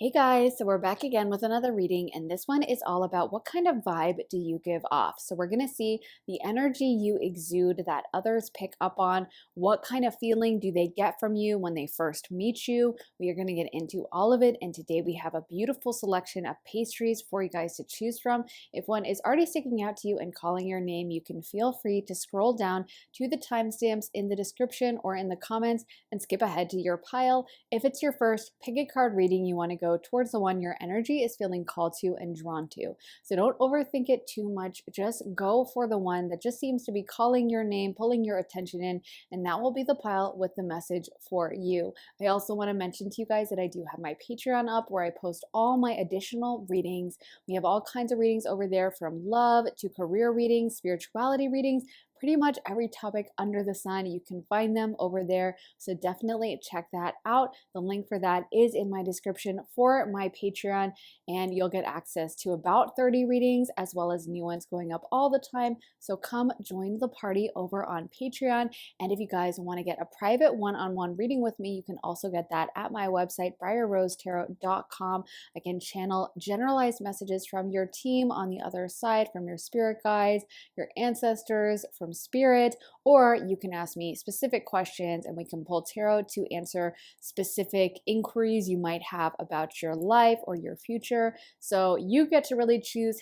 Hey guys, so we're back again with another reading, and this one is all about what kind of vibe do you give off. So we're going to see the energy you exude that others pick up on. What kind of feeling do they get from you when they first meet you? We are going to get into all of it, and today we have a beautiful selection of pastries for you guys to choose from. If one is already sticking out to you and calling your name, you can feel free to scroll down to the timestamps in the description or in the comments and skip ahead to your pile. If it's your first, pick a card reading you want to go towards the one your energy is feeling called to and drawn to. So don't overthink it too much. Just go for the one that just seems to be calling your name, pulling your attention in, and that will be the pile with the message for you. I also want to mention to you guys that I do have my Patreon up where I post all my additional readings. We have all kinds of readings over there, from love to career readings, spirituality readings, pretty much every topic under the sun. You can find them over there. So definitely check that out. The link for that is in my description for my Patreon, and you'll get access to about 30 readings as well as new ones going up all the time. So come join the party over on Patreon. And if you guys want to get a private one-on-one reading with me, you can also get that at my website, briarrosetarot.com. I can channel generalized messages from your team on the other side, from your spirit guides, your ancestors, from spirit, or you can ask me specific questions and we can pull tarot to answer specific inquiries you might have about your life or your future. So you get to really choose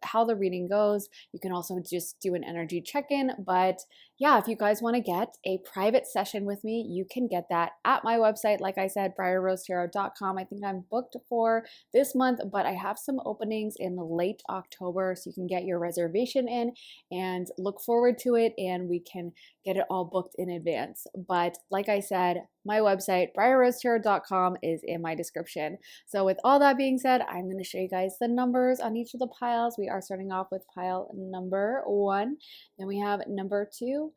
how the reading goes. You can also just do an energy check-in, but yeah, if you guys want to get a private session with me, you can get that at my website. Like I said, briarrosetarot.com. I think I'm booked for this month, but I have some openings in late October, so you can get your reservation in and look forward to it, and we can get it all booked in advance. But like I said, my website, briarrosetarot.com, is in my description. So with all that being said, I'm going to show you guys the numbers on each of the piles. We are starting off with pile number 1, then we have number 2,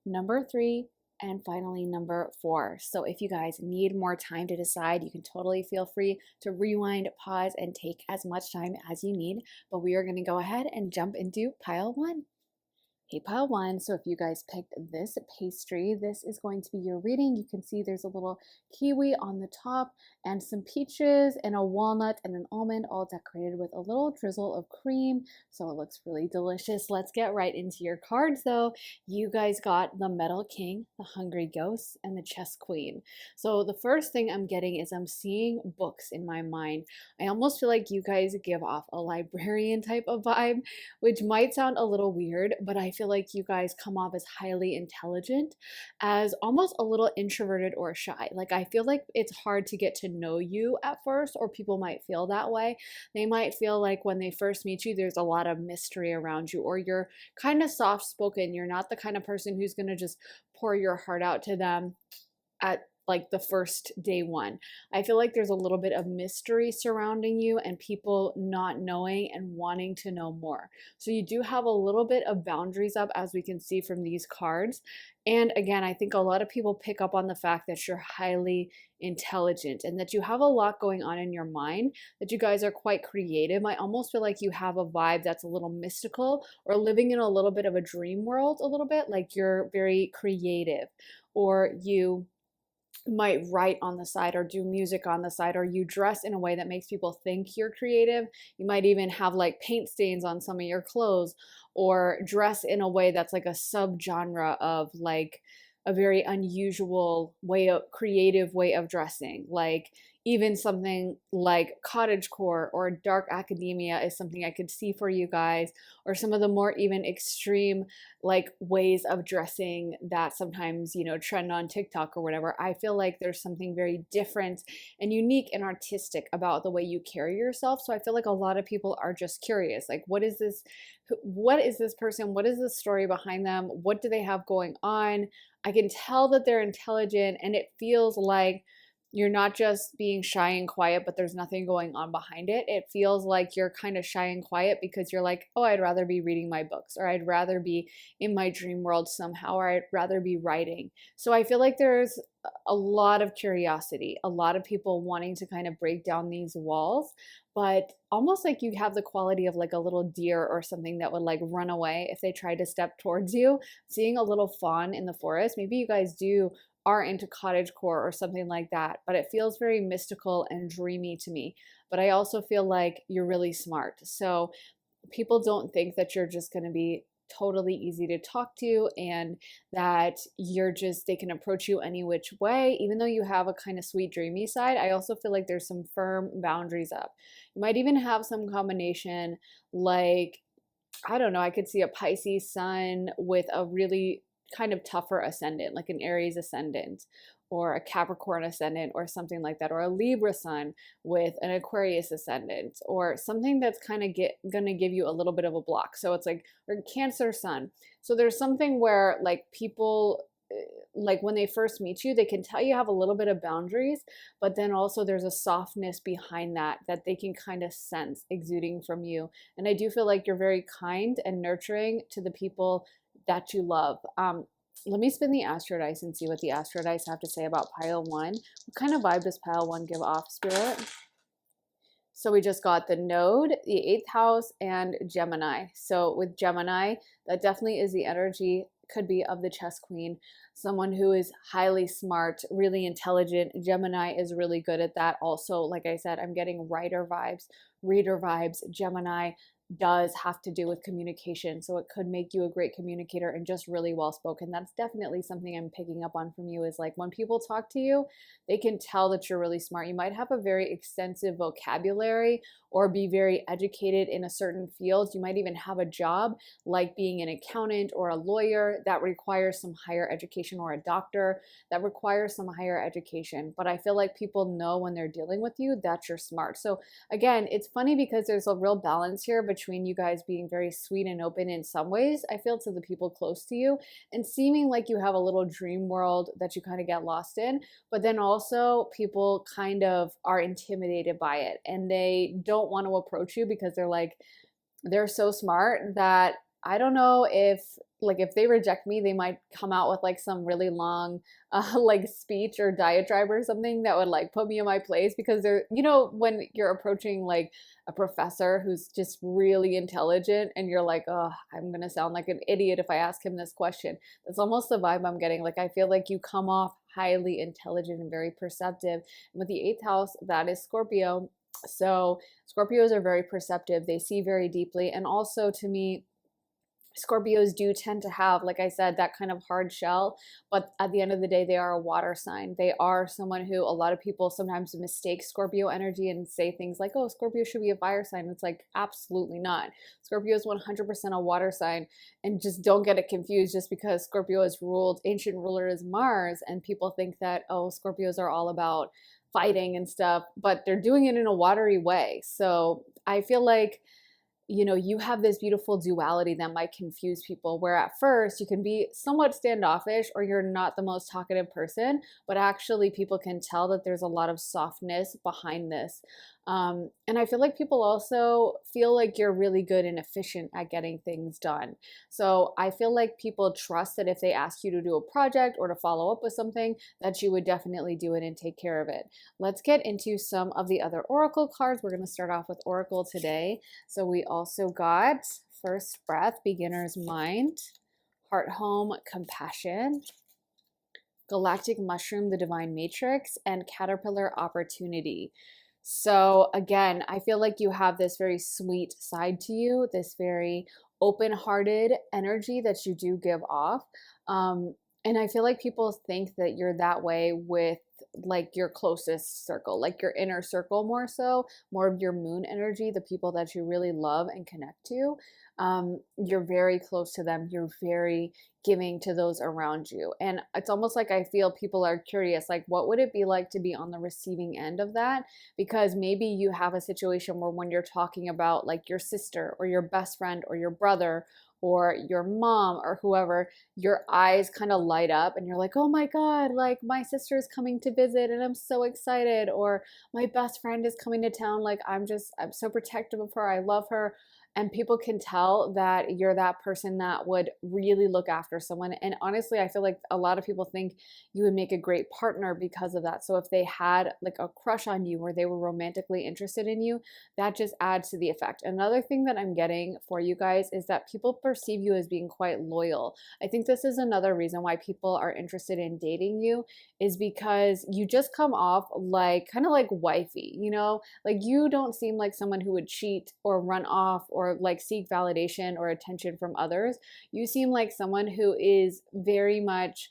number 3, and finally number 4. So if you guys need more time to decide, you can totally feel free to rewind, pause, and take as much time as you need. But we are going to go ahead and jump into pile 1. Hey, pile 1, so if you guys picked this pastry, this is going to be your reading. You can see there's a little kiwi on the top and some peaches and a walnut and an almond, all decorated with a little drizzle of cream. So it looks really delicious. Let's get right into your cards though. You guys got the Metal King, the Hungry Ghost, and the Chess Queen. So the first thing I'm getting is I'm seeing books in my mind. I almost feel like you guys give off a librarian type of vibe, which might sound a little weird, but I feel like you guys come off as highly intelligent, as almost a little introverted or shy. Like I feel like it's hard to get to know you at first, or people might feel that way. They might feel like when they first meet you, there's a lot of mystery around you, or you're kind of soft spoken. You're not the kind of person who's going to just pour your heart out to them at like the first day one. I feel like there's a little bit of mystery surrounding you and people not knowing and wanting to know more. So you do have a little bit of boundaries up, as we can see from these cards. And again, I think a lot of people pick up on the fact that you're highly intelligent and that you have a lot going on in your mind, that you guys are quite creative. I almost feel like you have a vibe that's a little mystical, or living in a little bit of a dream world, a little bit like you're very creative, or you might write on the side or do music on the side, or you dress in a way that makes people think you're creative. You might even have like paint stains on some of your clothes, or dress in a way that's like a subgenre of like a very unusual way of creative way of dressing. Like even something like cottagecore or dark academia is something I could see for you guys, or some of the more even extreme like ways of dressing that sometimes, you know, trend on TikTok or whatever. I feel like there's something very different and unique and artistic about the way you carry yourself. So I feel like a lot of people are just curious, like, what is this person? What is the story behind them? What do they have going on? I can tell that they're intelligent, and it feels like you're not just being shy and quiet, but there's nothing going on behind it. It feels like you're kind of shy and quiet because you're like, oh, I'd rather be reading my books, or I'd rather be in my dream world somehow, or I'd rather be writing. So I feel like there's a lot of curiosity, a lot of people wanting to kind of break down these walls, but almost like you have the quality of like a little deer or something that would like run away if they tried to step towards you. Seeing a little fawn in the forest, maybe you guys do are into cottagecore or something like that, but it feels very mystical and dreamy to me. But I also feel like you're really smart. So people don't think that you're just going to be totally easy to talk to and that they can approach you any which way. Even though you have a kind of sweet dreamy side, I also feel like there's some firm boundaries up. You might even have some combination, like, I don't know, I could see a Pisces sun with a really kind of tougher ascendant, like an Aries ascendant or a Capricorn ascendant or something like that, or a Libra sun with an Aquarius ascendant, or something that's kind of gonna give you a little bit of a block. So it's like, or Cancer sun. So there's something where like people, like when they first meet you, they can tell you have a little bit of boundaries, but then also there's a softness behind that that they can kind of sense exuding from you. And I do feel like you're very kind and nurturing to the people that you love. Let me spin the Astro Dice and see what the Astro Dice have to say about pile one. What kind of vibe does pile one give off, Spirit? So we just got the node, the eighth house, and Gemini. So with Gemini, that definitely is the energy, could be of the chess queen, someone who is highly smart, really intelligent. Gemini is really good at that. Also, like I said, I'm getting writer vibes, reader vibes. Gemini does have to do with communication, so it could make you a great communicator and just really well spoken. That's definitely something I'm picking up on from you, is like when people talk to you, they can tell that you're really smart. You might have a very extensive vocabulary or be very educated in a certain field. You might even have a job like being an accountant or a lawyer that requires some higher education, or a doctor that requires some higher education. But I feel like people know when they're dealing with you that you're smart. So again, it's funny because there's a real balance here between you guys being very sweet and open in some ways, I feel, to the people close to you, and seeming like you have a little dream world that you kind of get lost in. But then also people kind of are intimidated by it and they don't want to approach you because they're so smart that I don't know if they reject me, they might come out with like some really long like speech or diatribe or something that would like put me in my place, because they're, when you're approaching like a professor who's just really intelligent and you're like, oh, I'm gonna sound like an idiot if I ask him this question. That's almost the vibe I'm getting. Like, I feel like you come off highly intelligent and very perceptive. And with the eighth house, that is Scorpio. So Scorpios are very perceptive. They see very deeply. And also, to me, Scorpios do tend to have, like I said, that kind of hard shell, but at the end of the day, they are a water sign. They are someone who a lot of people sometimes mistake Scorpio energy and say things like, oh, Scorpio should be a fire sign. It's like, absolutely not. Scorpio is 100% a water sign, and just don't get it confused just because Scorpio is ruled, ancient ruler is Mars, and people think that, oh, Scorpios are all about fighting and stuff, but they're doing it in a watery way. So I feel like, you have this beautiful duality that might confuse people, where at first you can be somewhat standoffish or you're not the most talkative person, but actually people can tell that there's a lot of softness behind this. And I feel like people also feel like you're really good and efficient at getting things done. So I feel like people trust that if they ask you to do a project or to follow up with something, that you would definitely do it and take care of it. Let's get into some of the other oracle cards. We're going to start off with oracle today. So we also got first breath, beginner's mind, heart home, compassion, galactic mushroom, the divine matrix, and caterpillar opportunity. So again, I feel like you have this very sweet side to you, this very open-hearted energy that you do give off. And I feel like people think that you're that way with like your closest circle, like your inner circle, more of your moon energy, the people that you really love and connect to. You're very close to them. You're very giving to those around you. And it's almost like I feel people are curious, like, what would it be like to be on the receiving end of that? Because maybe you have a situation where when you're talking about like your sister or your best friend or your brother or your mom or whoever, your eyes kind of light up and you're like, oh my God, like my sister is coming to visit and I'm so excited. Or my best friend is coming to town. Like I'm so protective of her. I love her. and people can tell that you're that person that would really look after someone. And honestly, I feel like a lot of people think you would make a great partner because of that. So if they had like a crush on you or they were romantically interested in you, that just adds to the effect. Another thing that I'm getting for you guys is that people perceive you as being quite loyal. I think this is another reason why people are interested in dating you, is because you just come off like kind of like wifey, you know? Like you don't seem like someone who would cheat or run off or like seek validation or attention from others. You seem like someone who is very much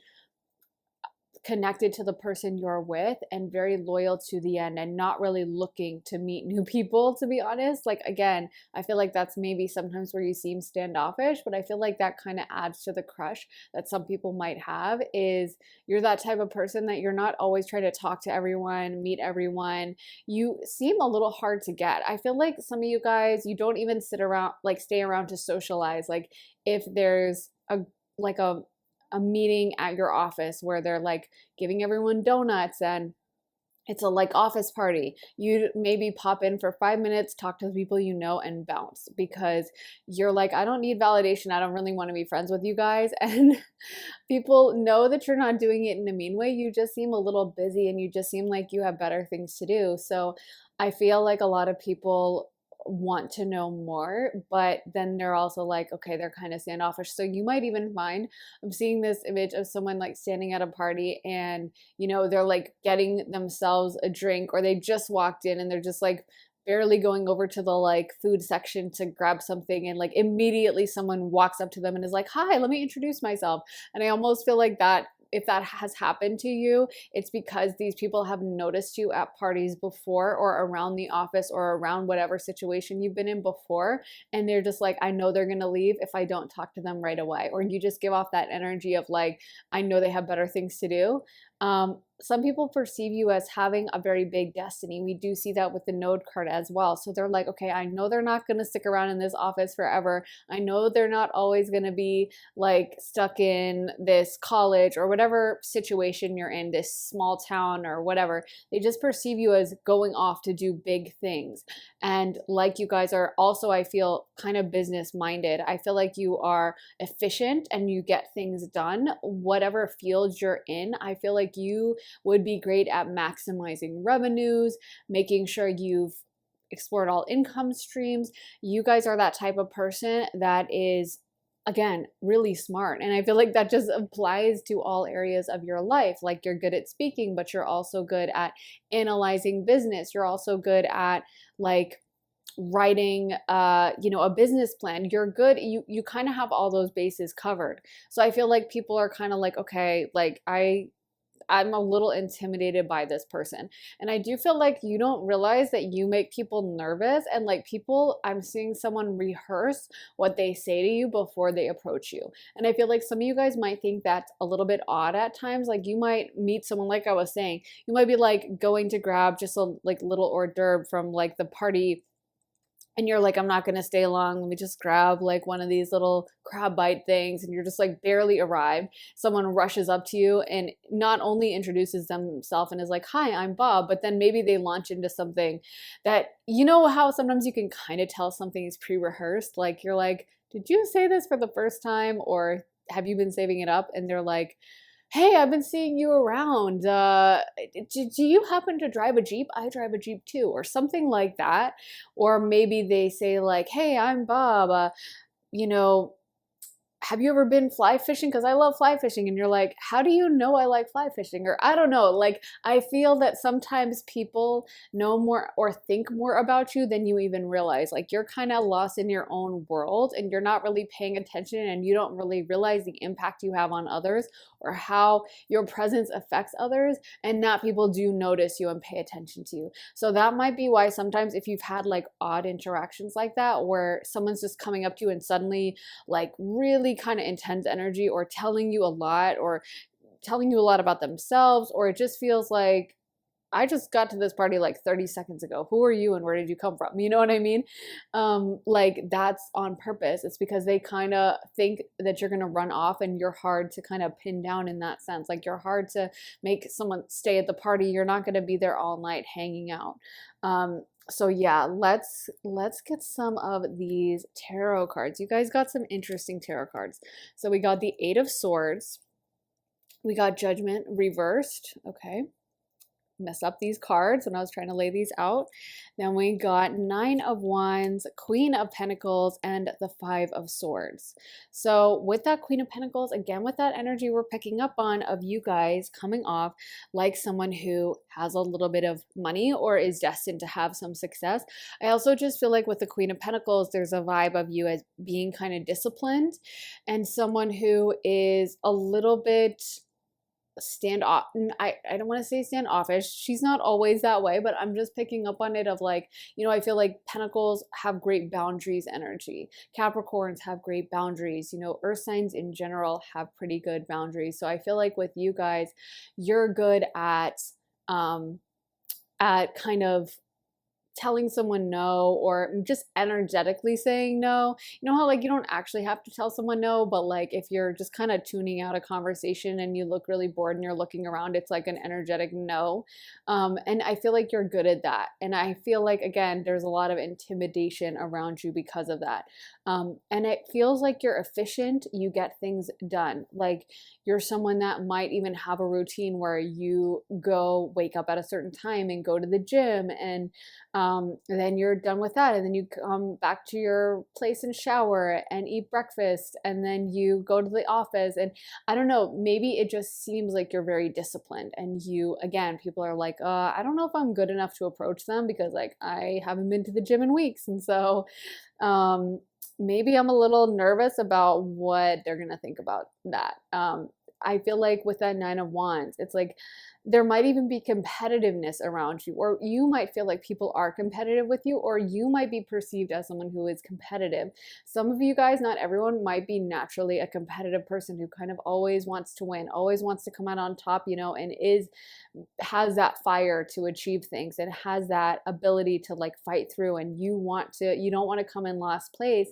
connected to the person you're with and very loyal to the end and not really looking to meet new people, to be honest. Like again, I feel like that's maybe sometimes where you seem standoffish, but I feel like that kind of adds to the crush that some people might have, is you're that type of person that you're not always trying to talk to everyone, meet everyone. You seem a little hard to get. I feel like some of you guys, you don't even sit around, like stay around to socialize. Like if there's like a meeting at your office where they're like giving everyone donuts and it's a like office party, you maybe pop in for 5 minutes, talk to the people you know, and bounce, because you're like, I don't need validation. I don't really want to be friends with you guys. And people know that you're not doing it in a mean way. You just seem a little busy and you just seem like you have better things to do. So I feel like a lot of people want to know more, but then they're also like, okay, they're kind of standoffish. So you might even find, I'm seeing this image of someone like standing at a party and, you know, they're like getting themselves a drink, or they just walked in and they're just like barely going over to the like food section to grab something, and like immediately someone walks up to them and is like, hi, let me introduce myself. And I almost feel like that, if that has happened to you, it's because these people have noticed you at parties before or around the office or around whatever situation you've been in before. And they're just like, I know they're going to leave if I don't talk to them right away. Or you just give off that energy of like, I know they have better things to do. Some people perceive you as having a very big destiny. We do see that with the node card as well. So they're like, okay, I know they're not going to stick around in this office forever. I know they're not always going to be like stuck in this college or whatever situation you're in, this small town or whatever. They just perceive you as going off to do big things. And like you guys are also, I feel, kind of business minded. I feel like you are efficient and you get things done, whatever field you're in. I feel like you would be great at maximizing revenues, making sure you've explored all income streams. You guys are that type of person that is, again, really smart. And I feel like that just applies to all areas of your life. Like you're good at speaking, but you're also good at analyzing business. You're also good at like writing a business plan. You're good, you kind of have all those bases covered. So I feel like people are kind of like, okay, like I'm a little intimidated by this person. And I do feel like you don't realize that you make people nervous, and like people, I'm seeing someone rehearse what they say to you before they approach you. And I feel like some of you guys might think that's a little bit odd at times. Like you might meet someone, like I was saying, you might be like going to grab just a like little hors d'oeuvre from like the party, and you're like, I'm not going to stay long. Let me just grab like one of these little crab bite things. And you're just like barely arrived. Someone rushes up to you and not only introduces themselves and is like, hi, I'm Bob, but then maybe they launch into something that, you know how sometimes you can kind of tell something is pre-rehearsed. Like you're like, did you say this for the first time, or have you been saving it up? And they're like, hey, I've been seeing you around. Do you happen to drive a Jeep? I drive a Jeep too, or something like that. Or maybe they say like, hey, I'm Bob. You know, have you ever been fly fishing? Because I love fly fishing. And you're like, how do you know I like fly fishing? Or I don't know. Like, I feel that sometimes people know more or think more about you than you even realize. Like, you're kind of lost in your own world and you're not really paying attention, and you don't really realize the impact you have on others or how your presence affects others, and that people do notice you and pay attention to you. So that might be why sometimes if you've had like odd interactions like that, where someone's just coming up to you and suddenly like really kind of intense energy, or telling you a lot, or telling you a lot about themselves, or it just feels like I just got to this party like 30 seconds ago. Who are you and where did you come from? You know what I mean? Like that's on purpose. It's because they kind of think that you're going to run off and you're hard to kind of pin down in that sense. Like you're hard to make someone stay at the party. You're not going to be there all night hanging out. So yeah, let's get some of these tarot cards. You guys got some interesting tarot cards. So we got the Eight of Swords. We got Judgment reversed. Okay, mess up these cards when I was trying to lay these out. Then we got Nine of Wands, Queen of Pentacles, and the Five of Swords. So with that Queen of Pentacles, again, with that energy we're picking up on of you guys coming off like someone who has a little bit of money or is destined to have some success. I also just feel like with the Queen of Pentacles, there's a vibe of you as being kind of disciplined and someone who is a little bit standoff. I don't want to say standoffish. She's not always that way, but I'm just picking up on it of like, you know, I feel like Pentacles have great boundaries energy. Capricorns have great boundaries. You know, earth signs in general have pretty good boundaries. So I feel like with you guys, you're good at kind of telling someone no or just energetically saying no. You know how like you don't actually have to tell someone no, but like if you're just kind of tuning out a conversation and you look really bored and you're looking around, it's like an energetic no. And I feel like you're good at that. And I feel like, again, there's a lot of intimidation around you because of that. And it feels like you're efficient, you get things done. Like you're someone that might even have a routine where you go wake up at a certain time and go to the gym and then you're done with that and then you come back to your place and shower and eat breakfast and then you go to the office. And I don't know, maybe it just seems like you're very disciplined and you, again, people are like, I don't know if I'm good enough to approach them because like I haven't been to the gym in weeks. And so maybe I'm a little nervous about what they're going to think about that. I feel like with that Nine of Wands, it's like there might even be competitiveness around you, or you might feel like people are competitive with you, or you might be perceived as someone who is competitive. Some of you guys, not everyone, might be naturally a competitive person who kind of always wants to win, always wants to come out on top, you know, and has that fire to achieve things and has that ability to like fight through, and you don't want to come in last place.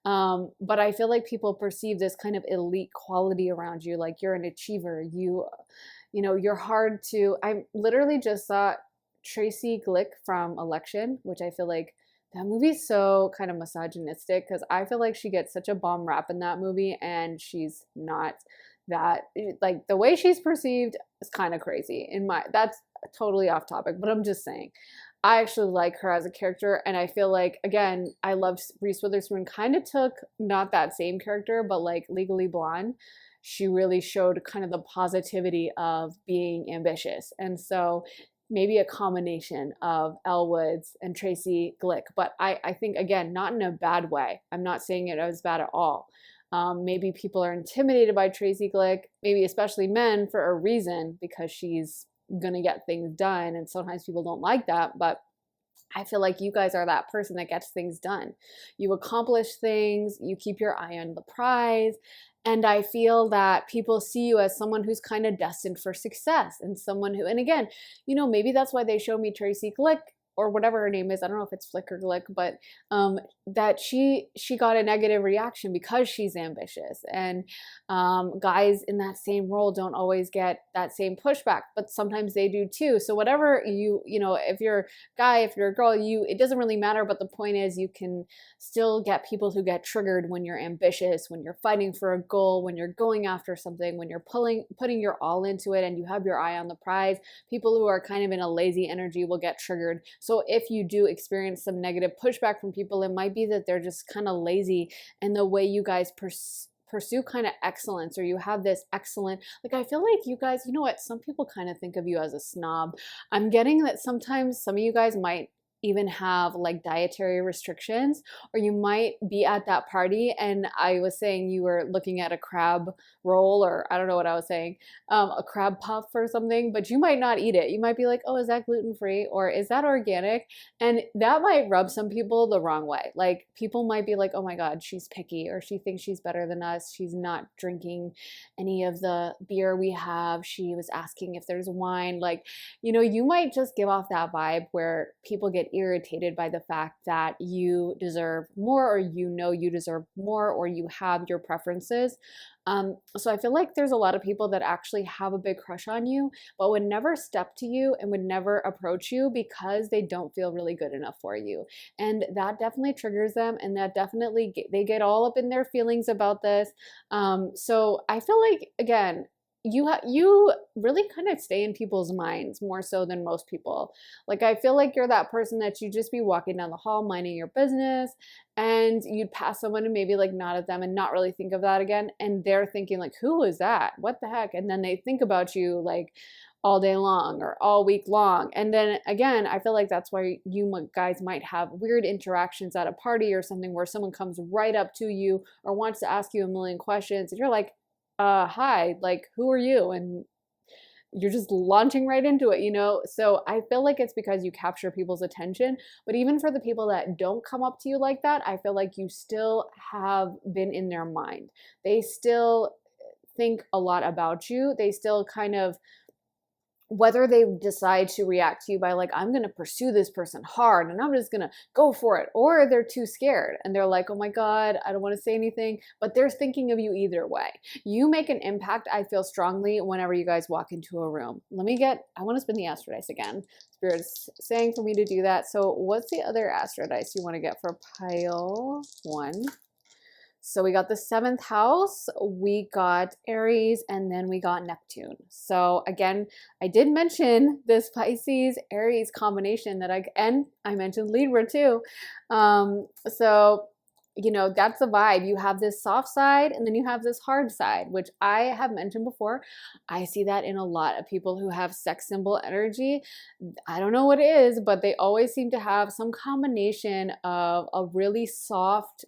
But I feel like people perceive this kind of elite quality around you, like you're an achiever, you know, you're hard to, I literally just saw Tracy Glick from Election, which I feel like that movie's so kind of misogynistic because I feel like she gets such a bomb rap in that movie and she's not that, like the way she's perceived is kind of crazy that's totally off topic, but I'm just saying. I actually like her as a character, and I feel like, again, I love Reese Witherspoon kind of took not that same character, but like Legally Blonde, she really showed kind of the positivity of being ambitious. And so maybe a combination of Elle Woods and Tracy Glick. But I think, again, not in a bad way. I'm not saying it as bad at all. Maybe people are intimidated by Tracy Glick, maybe especially men for a reason, because she's going to get things done. And sometimes people don't like that. But I feel like you guys are that person that gets things done. You accomplish things, you keep your eye on the prize. And I feel that people see you as someone who's kind of destined for success and someone who, and again, you know, maybe that's why they show me Tracy Glick or whatever her name is. I don't know if it's Flick or Glick, but that she got a negative reaction because she's ambitious. And guys in that same role don't always get that same pushback, but sometimes they do too. So whatever you know, if you're a guy, if you're a girl, it doesn't really matter. But the point is you can still get people who get triggered when you're ambitious, when you're fighting for a goal, when you're going after something, when you're putting your all into it and you have your eye on the prize. People who are kind of in a lazy energy will get triggered. So if you do experience some negative pushback from people, it might be that they're just kind of lazy in the way you guys pursue kind of excellence, or you have this excellent, like I feel like you guys, you know what, some people kind of think of you as a snob. I'm getting that sometimes some of you guys might even have like dietary restrictions, or you might be at that party and I was saying you were looking at a crab roll, or I don't know what I was saying, a crab puff or something, but you might not eat it. You might be like, oh, is that gluten free or is that organic? And that might rub some people the wrong way. Like people might be like, oh my God, she's picky, or she thinks she's better than us. She's not drinking any of the beer we have. She was asking if there's wine. Like, you might just give off that vibe where people get irritated by the fact that you deserve more, or you deserve more, or you have your preferences. So I feel like there's a lot of people that actually have a big crush on you, but would never step to you and would never approach you because they don't feel really good enough for you. And that definitely triggers them, and that definitely they get all up in their feelings about this. So I feel like, again, you really kind of stay in people's minds more so than most people. Like I feel like you're that person that you just be walking down the hall minding your business, and you'd pass someone and maybe like nod at them and not really think of that again, and they're thinking like, who is that, what the heck? And then they think about you like all day long or all week long. And then again, I feel like that's why you guys might have weird interactions at a party or something, where someone comes right up to you or wants to ask you a million questions, and you're like, hi, like, who are you? And you're just launching right into it. So I feel like it's because you capture people's attention. But even for the people that don't come up to you like that, I feel like you still have been in their mind. They still think a lot about you. They still kind of, whether they decide to react to you by like, I'm going to pursue this person hard and I'm just going to go for it, or they're too scared and they're like, oh my God, I don't want to say anything, but they're thinking of you either way. You make an impact, I feel strongly, whenever you guys walk into a room. I want to spin the astro dice again. Spirit's saying for me to do that. So what's the other astro dice you want to get for pile 1? So we got the 7th house, we got Aries, and then we got Neptune. So again, I did mention this Pisces Aries combination and I mentioned Libra too. So that's the vibe. You have this soft side and then you have this hard side, which I have mentioned before. I see that in a lot of people who have sex symbol energy. I don't know what it is, but they always seem to have some combination of a really soft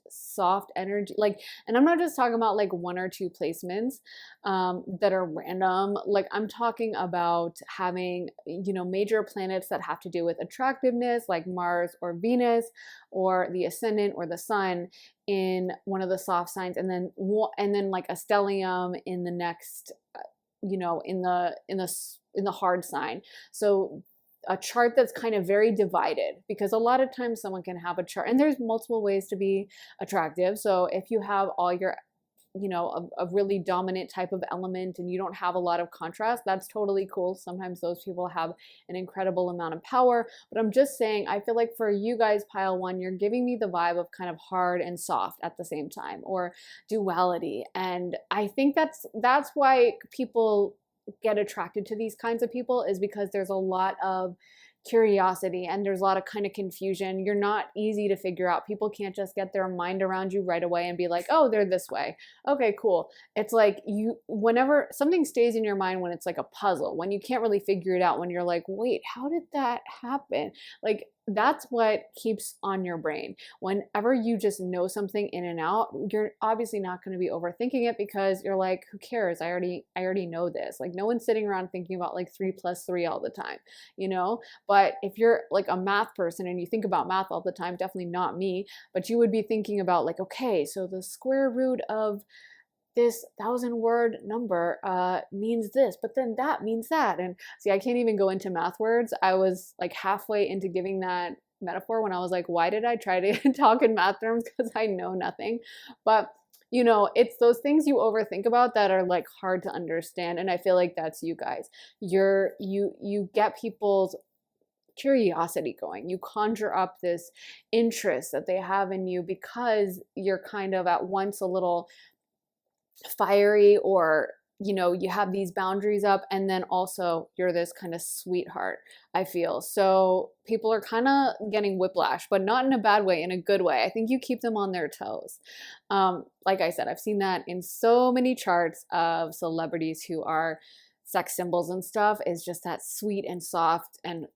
energy. Like, and I'm not just talking about like 1 or 2 placements that are random. Like I'm talking about having, major planets that have to do with attractiveness, like Mars or Venus or the ascendant or the sun in one of the soft signs, and then like a stellium in the next, in the hard sign. So a chart that's kind of very divided, because a lot of times someone can have a chart and there's multiple ways to be attractive. So if you have all your a really dominant type of element and you don't have a lot of contrast, that's totally cool. Sometimes those people have an incredible amount of power. But I'm just saying, I feel like for you guys, pile 1, you're giving me the vibe of kind of hard and soft at the same time, or duality. And I think that's why people get attracted to these kinds of people, is because there's a lot of curiosity and there's a lot of kind of confusion. You're not easy to figure out. People can't just get their mind around you right away and be like, oh, they're this way. Okay, cool. It's like whenever something stays in your mind, when it's like a puzzle, when you can't really figure it out, when you're like, wait, how did that happen? Like, that's what keeps on your brain. Whenever you just know something in and out, you're obviously not going to be overthinking it, because you're like, who cares? I already know this. Like, no one's sitting around thinking about like 3 + 3 all the time, But if you're like a math person and you think about math all the time, definitely not me, but you would be thinking about like, okay, so the square root of this 1,000-word number means this, but then that means that. And see, I can't even go into math words. I was like halfway into giving that metaphor when I was like, why did I try to talk in math terms? Because I know nothing. But it's those things you overthink about that are like hard to understand. And I feel like that's you guys. You get people's curiosity going. You conjure up this interest that they have in you because you're kind of at once a little fiery, or you have these boundaries up, and then also you're this kind of sweetheart, I feel. So people are kind of getting whiplash, but not in a bad way, in a good way. I think you keep them on their toes. Like I said, I've seen that in so many charts of celebrities who are sex symbols and stuff, is just that sweet and soft and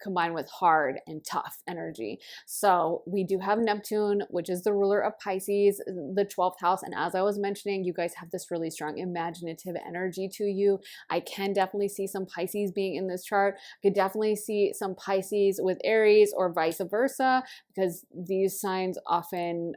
combined with hard and tough energy. So we do have Neptune, which is the ruler of Pisces, the 12th house. And as I was mentioning, you guys have this really strong imaginative energy to you. I can definitely see some Pisces being in this chart. I could definitely see some Pisces with Aries or vice versa, because these signs often,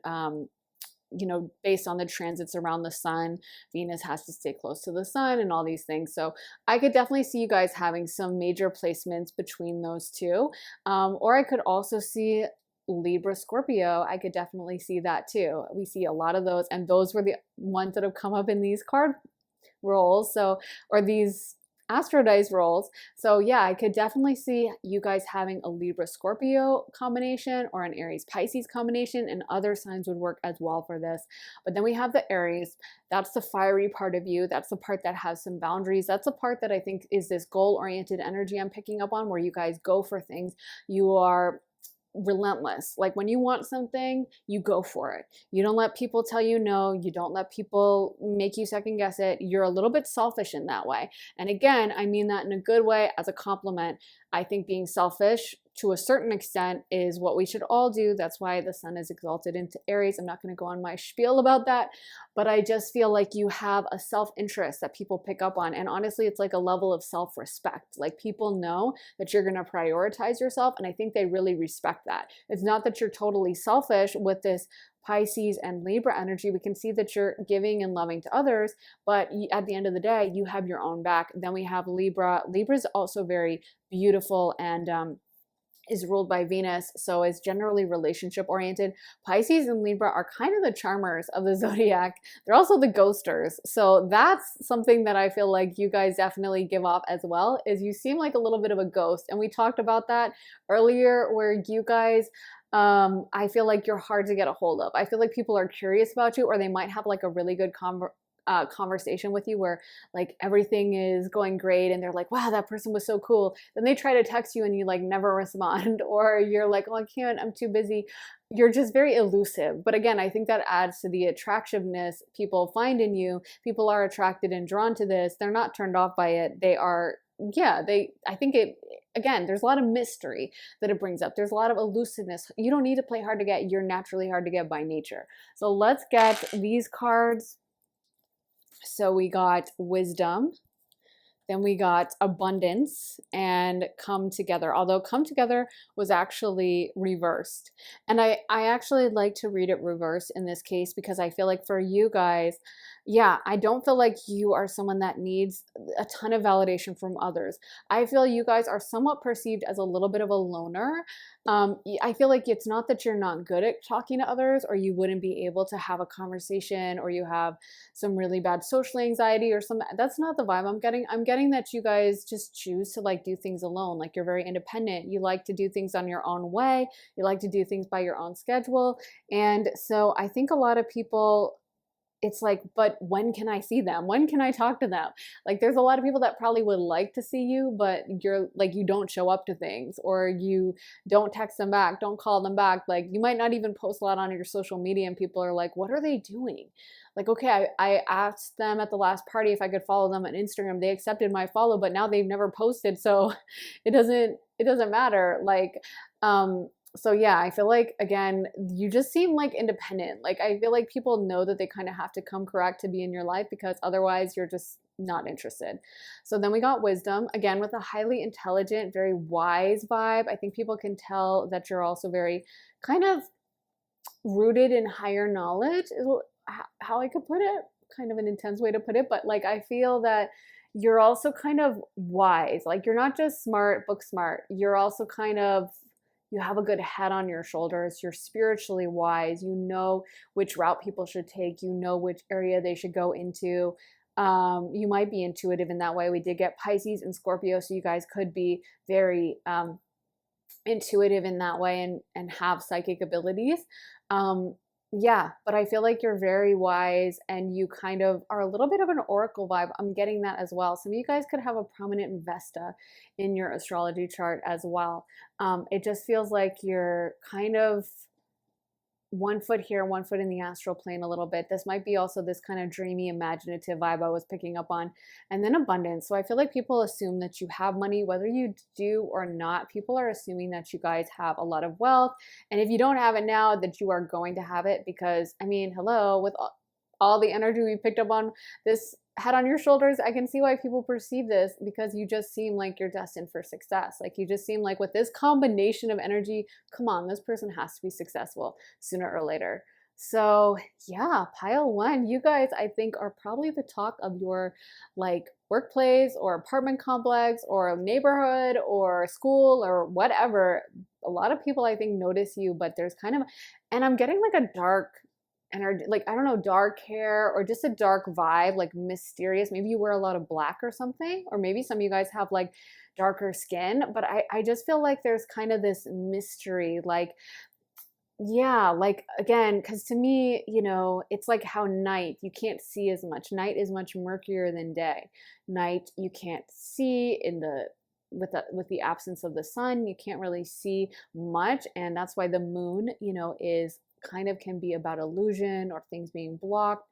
you know, based on the transits around the sun, Venus has to stay close to the sun and all these things. So I could definitely see you guys having some major placements between those two. Or I could also see Libra, Scorpio. I could definitely see that too. We see a lot of those, and those were the ones that have come up in these card rolls. So, or these Astro Dice rolls. So yeah, I could definitely see you guys having a Libra Scorpio combination or an Aries Pisces combination, and other signs would work as well for this. But then we have the Aries. That's the fiery part of you. That's the part that has some boundaries. That's the part that I think is this goal-oriented energy I'm picking up on, where you guys go for things. You are relentless. Like when you want something, you go for it. You don't let people tell you no. You don't let people make you second guess it. You're a little bit selfish in that way. And again, I mean that in a good way, as a compliment. I think being selfish to a certain extent is what we should all do. That's why the sun is exalted into Aries. I'm not going to go on my spiel about that, but I just feel like you have a self-interest that people pick up on. And honestly, it's like a level of self-respect. Like people know that you're going to prioritize yourself, and I think they really respect that. It's not that you're totally selfish with this Pisces and Libra energy. We can see that you're giving and loving to others, but at the end of the day, you have your own back. Then we have Libra. Libra is also very beautiful and is ruled by Venus, so is generally relationship oriented. Pisces and Libra are kind of the charmers of the zodiac. They're also the ghosters. So that's something that I feel like you guys definitely give off as well, is you seem like a little bit of a ghost. And we talked about that earlier, where you guys, I feel like you're hard to get a hold of. I feel like people are curious about you, or they might have like a really good conversation with you where like everything is going great and they're like, wow, that person was so cool. Then they try to text you and you like never respond, or you're like, oh, I can't, I'm too busy. You're just very elusive. But again, I think that adds to the attractiveness people find in you. People are attracted and drawn to this. They're not turned off by it. They are, yeah, I think it, again, there's a lot of mystery that it brings up. There's a lot of elusiveness. You don't need to play hard to get. You're naturally hard to get by nature. So let's get these cards. So we got wisdom, then we got abundance and come together, although come together was actually reversed. And I actually like to read it reversed in this case, because I feel like for you guys, yeah, I don't feel like you are someone that needs a ton of validation from others. I feel you guys are somewhat perceived as a little bit of a loner. I feel like it's not that you're not good at talking to others, or you wouldn't be able to have a conversation, or you have some really bad social anxiety or something. That's not the vibe I'm getting. I'm getting that you guys just choose to like do things alone. Like you're very independent. You like to do things on your own way. You like to do things by your own schedule. And so I think a lot of people, it's like, but when can I see them? When can I talk to them? Like there's a lot of people that probably would like to see you, but you're like, you don't show up to things, or you don't text them back, don't call them back. Like you might not even post a lot on your social media, and people are like, what are they doing? Like, okay, I asked them at the last party if I could follow them on Instagram. They accepted my follow, but now they've never posted. So it doesn't matter. Like, so yeah, I feel like, again, you just seem like independent. Like I feel like people know that they kind of have to come correct to be in your life, because otherwise you're just not interested. So then we got wisdom, again, with a highly intelligent, very wise vibe. I think people can tell that you're also very kind of rooted in higher knowledge, is how I could put it. Kind of an intense way to put it, but like I feel that you're also kind of wise. Like you're not just smart, book smart. You're also kind of, you have a good head on your shoulders. You're spiritually wise. You know which route people should take. You know which area they should go into. You might be intuitive in that way. We did get Pisces and Scorpio, so you guys could be very intuitive in that way and have psychic abilities. Yeah, but I feel like you're very wise, and you kind of are a little bit of an oracle vibe. I'm getting that as well. Some of you guys could have a prominent Vesta in your astrology chart as well. It just feels like you're kind of one foot here, one foot in the astral plane a little bit. This might be also this kind of dreamy, imaginative vibe I was picking up on. And then abundance. So I feel like people assume that you have money, whether you do or not. People are assuming that you guys have a lot of wealth. And if you don't have it now, that you are going to have it because, I mean, hello, with all the energy we picked up on this head on your shoulders, I can see why people perceive this because you just seem like you're destined for success. Like you just seem like with this combination of energy, come on, this person has to be successful sooner or later. So yeah, pile one, you guys, I think are probably the talk of your like workplace or apartment complex or neighborhood or school or whatever. A lot of people I think notice you, but there's kind of, and I'm getting like a dark energy, like I don't know, dark hair or just a dark vibe, like mysterious. Maybe you wear a lot of black or something, or maybe some of you guys have like darker skin, but I just feel like there's kind of this mystery, like yeah, like again, because to me, you know, it's like how night you can't see as much. Night is much murkier than day. Night you can't see in the with the absence of the sun, you can't really see much, and that's why the moon, you know, is kind of can be about illusion or things being blocked.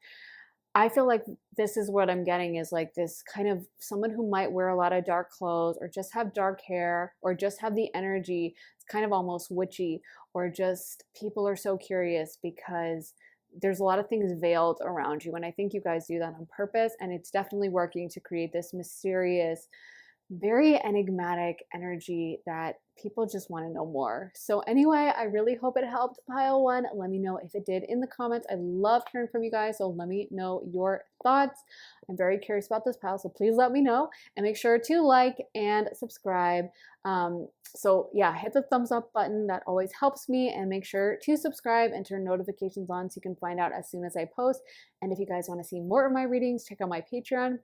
I feel like this is what I'm getting is like this kind of someone who might wear a lot of dark clothes or just have dark hair or just have the energy. It's kind of almost witchy, or just people are so curious because there's a lot of things veiled around you. And I think you guys do that on purpose. And it's definitely working to create this mysterious, very enigmatic energy that people just want to know more. So anyway, I really hope it helped pile one. Let me know if it did in the comments. I love hearing from you guys, so let me know your thoughts. I'm very curious about this pile, so please let me know and make sure to like and subscribe. So yeah, hit the thumbs up button. That always helps me, and make sure to subscribe and turn notifications on so you can find out as soon as I post. And if you guys want to see more of my readings, check out my Patreon.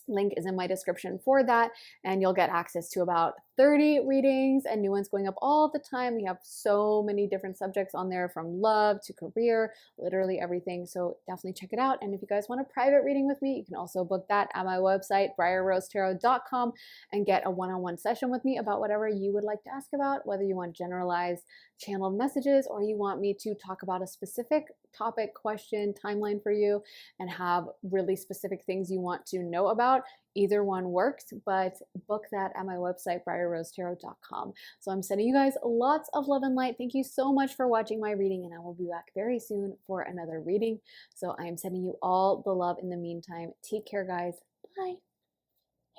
Link is in my description for that, and you'll get access to about 30 readings and new ones going up all the time. We have so many different subjects on there, from love to career, literally everything. So definitely check it out. And if you guys want a private reading with me, you can also book that at my website, briarrosetarot.com, and get a one-on-one session with me about whatever you would like to ask about, whether you want generalized channeled messages or you want me to talk about a specific topic, question, timeline for you, and have really specific things you want to know about. Either one works, but book that at my website, briarrosetarot.com. So I'm sending you guys lots of love and light. Thank you so much for watching my reading, and I will be back very soon for another reading. So I am sending you all the love in the meantime. Take care, guys. Bye.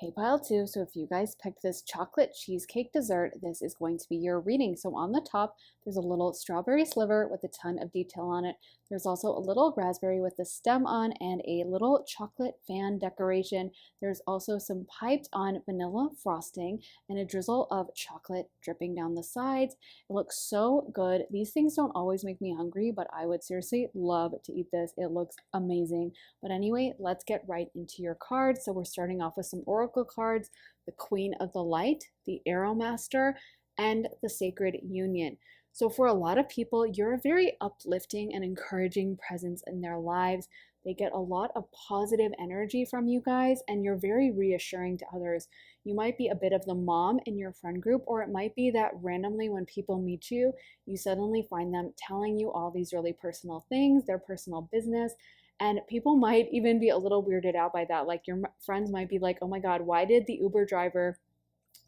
Hey, pile two. So if you guys picked this chocolate cheesecake dessert, this is going to be your reading. So on the top, there's a little strawberry sliver with a ton of detail on it. There's also a little raspberry with the stem on and a little chocolate fan decoration. There's also some piped on vanilla frosting and a drizzle of chocolate dripping down the sides. It looks so good. These things don't always make me hungry, but I would seriously love to eat this. It looks amazing. But anyway, let's get right into your cards. So we're starting off with some oracle cards: the Queen of the Light, the Arrow Master, and the Sacred Union. So for a lot of people, you're a very uplifting and encouraging presence in their lives. They get a lot of positive energy from you guys, and you're very reassuring to others. You might be a bit of the mom in your friend group, or it might be that randomly when people meet you, you suddenly find them telling you all these really personal things, their personal business. And people might even be a little weirded out by that. Like your friends might be like, oh my God, why did the Uber driver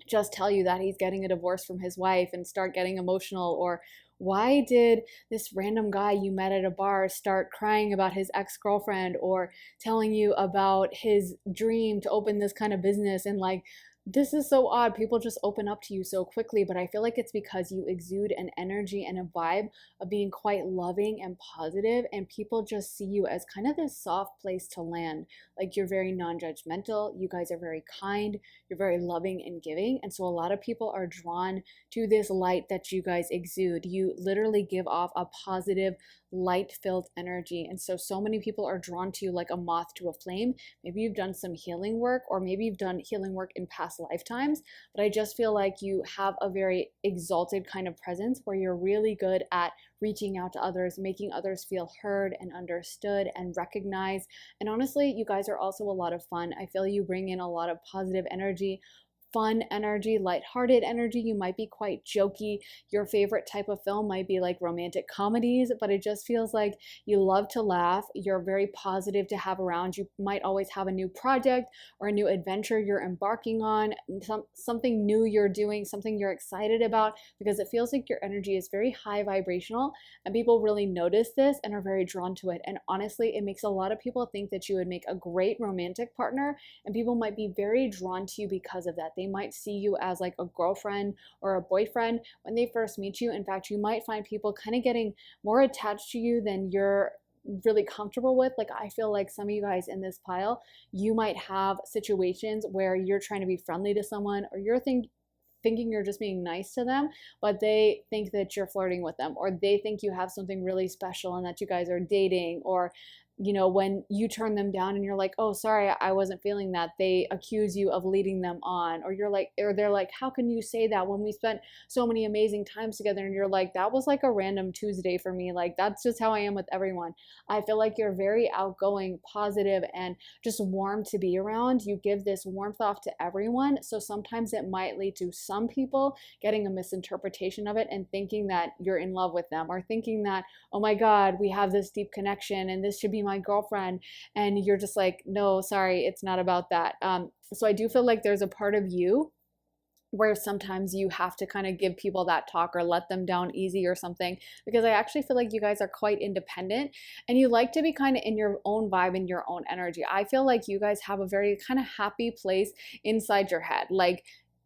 just tell you that he's getting a divorce from his wife, and start getting emotional? Or why did this random guy you met at a bar start crying about his ex-girlfriend, or telling you about his dream to open this kind of business? And like, this is so odd. People just open up to you so quickly, but I feel like it's because you exude an energy and a vibe of being quite loving and positive, and people just see you as kind of this soft place to land. Like, you're very non-judgmental, you guys are very kind, you're very loving and giving, and so a lot of people are drawn to this light that you guys exude. You literally give off a positive, light-filled energy, and so many people are drawn to you like a moth to a flame. Maybe you've done some healing work, or maybe you've done healing work in past lifetimes, but I just feel like you have a very exalted kind of presence where you're really good at reaching out to others, making others feel heard and understood and recognized. And honestly, you guys are also a lot of fun. I feel you bring in a lot of positive energy, fun energy, lighthearted energy. You might be quite jokey. Your favorite type of film might be like romantic comedies, but it just feels like you love to laugh. You're very positive to have around. You might always have a new project or a new adventure you're embarking on, something new you're doing, something you're excited about, because it feels like your energy is very high vibrational and people really notice this and are very drawn to it. And honestly, it makes a lot of people think that you would make a great romantic partner, and people might be very drawn to you because of that. They might see you as like a girlfriend or a boyfriend when they first meet you. In fact, you might find people kind of getting more attached to you than you're really comfortable with. Like, I feel like some of you guys in this pile, you might have situations where you're trying to be friendly to someone, or you're thinking you're just being nice to them, but they think that you're flirting with them, or they think you have something really special and that you guys are dating. Or when you turn them down and you're like, oh, sorry, I wasn't feeling that, they accuse you of leading them on. Or they're like, how can you say that when we spent so many amazing times together? And you're like, that was like a random Tuesday for me. Like, that's just how I am with everyone. I feel like you're very outgoing, positive, and just warm to be around. You give this warmth off to everyone. So sometimes it might lead to some people getting a misinterpretation of it and thinking that you're in love with them, or thinking that, oh my God, we have this deep connection and this should be my girlfriend. And you're just like, no, sorry, it's not about that. So I do feel like there's a part of you where sometimes you have to kind of give people that talk or let them down easy or something, because I actually feel like you guys are quite independent and you like to be kind of in your own vibe and your own energy. I feel like you guys have a very kind of happy place inside your head.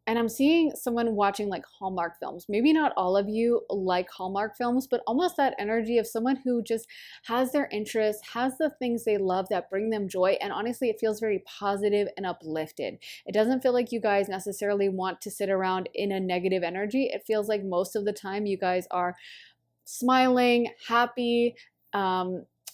And I'm seeing someone watching like Hallmark films. Maybe not all of you like Hallmark films, but almost that energy of someone who just has their interests, has the things they love that bring them joy. And honestly, it feels very positive and uplifted. It doesn't feel like you guys necessarily want to sit around in a negative energy. It feels like most of the time you guys are smiling, happy,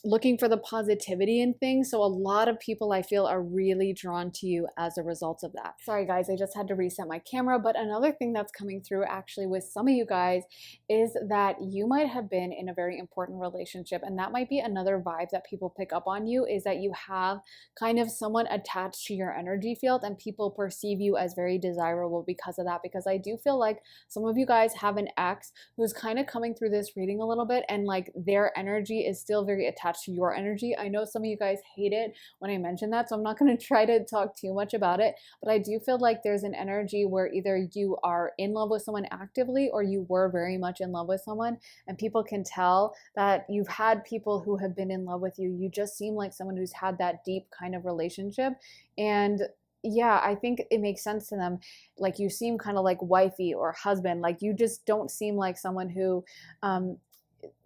looking for the positivity in things. So a lot of people, I feel, are really drawn to you as a result of that. Sorry guys, I just had to reset my camera. But another thing that's coming through actually with some of you guys is that you might have been in a very important relationship, and that might be another vibe that people pick up on you, is that you have kind of someone attached to your energy field and people perceive you as very desirable because of that. Because I do feel like some of you guys have an ex who's kind of coming through this reading a little bit, and like their energy is still very attached to your energy. I know some of you guys hate it when I mention that, so I'm not going to try to talk too much about it, but I do feel like there's an energy where either you are in love with someone actively or you were very much in love with someone, and people can tell that you've had people who have been in love with you. You just seem like someone who's had that deep kind of relationship, and yeah, I think it makes sense to them. Like, you seem kind of like wifey or husband. Like, you just don't seem like someone who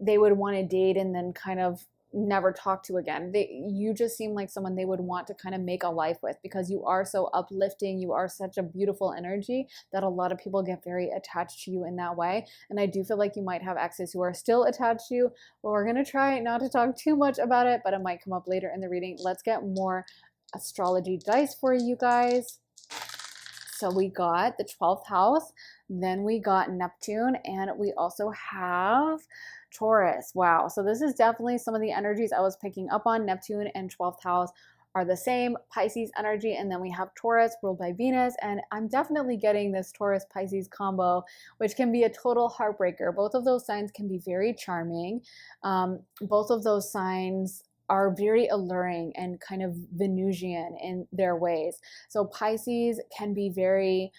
they would want to date and then kind of never talk to again. You just seem like someone they would want to kind of make a life with, because you are so uplifting. You are such a beautiful energy that a lot of people get very attached to you in that way. And I do feel like you might have exes who are still attached to you. Well, we're going to try not to talk too much about it, but it might come up later in the reading. Let's get more astrology dice for you guys. So we got the 12th house, then we got Neptune, and we also have Taurus. Wow. So this is definitely some of the energies I was picking up on. Neptune and 12th house are the same, Pisces energy, and then we have Taurus ruled by Venus, and I'm definitely getting this Taurus-Pisces combo, which can be a total heartbreaker. Both of those signs can be very charming. Both of those signs are very alluring and kind of Venusian in their ways. So Pisces can be very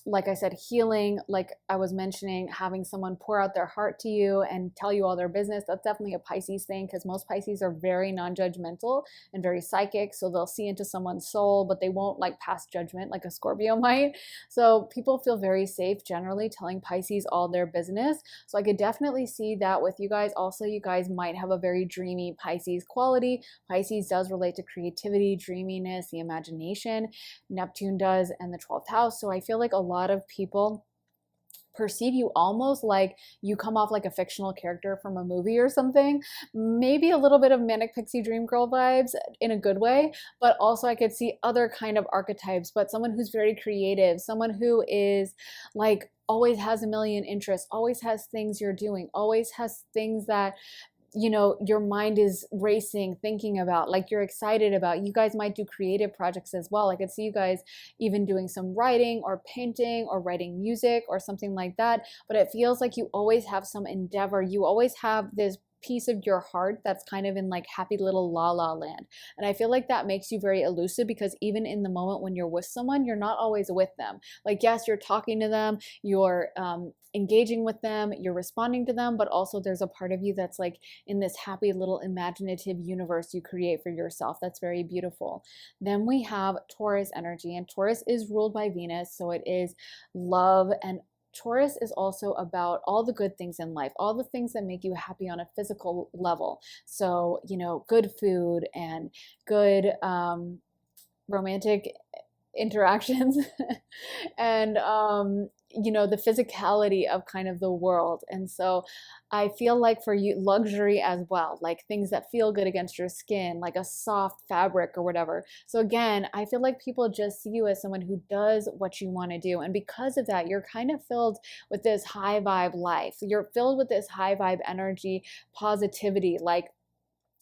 like I said, healing, like I was mentioning, having someone pour out their heart to you and tell you all their business. That's definitely a Pisces thing, because most Pisces are very non-judgmental and very psychic. So they'll see into someone's soul, but they won't like pass judgment like a Scorpio might. So people feel very safe generally telling Pisces all their business. So I could definitely see that with you guys. Also, you guys might have a very dreamy Pisces quality. Pisces does relate to creativity, dreaminess, the imagination. Neptune does, and the 12th house. So I feel like a lot of people perceive you almost like you come off like a fictional character from a movie or something. Maybe a little bit of manic pixie dream girl vibes in a good way, but also I could see other kind of archetypes, but someone who's very creative, someone who is like always has a million interests, always has things you're doing, always has things that you know, your mind is racing, thinking about, like you're excited about. You guys might do creative projects as well. I could see you guys even doing some writing or painting or writing music or something like that. But it feels like you always have some endeavor. You always have this piece of your heart that's kind of in like happy little la la land. And I feel like that makes you very elusive, because even in the moment when you're with someone, you're not always with them. Like, yes, you're talking to them, you're engaging with them, you're responding to them, but also there's a part of you that's like in this happy little imaginative universe you create for yourself. That's very beautiful. Then we have Taurus energy, and Taurus is ruled by Venus, so it is love, and Taurus is also about all the good things in life, all the things that make you happy on a physical level. So, you know, good food and good romantic interactions and you know, the physicality of kind of the world. And so I feel like for you, luxury as well, like things that feel good against your skin, like a soft fabric or whatever. So again, I feel like people just see you as someone who does what you want to do, and because of that, you're kind of filled with this high vibe life. You're filled with this high vibe energy, positivity. Like,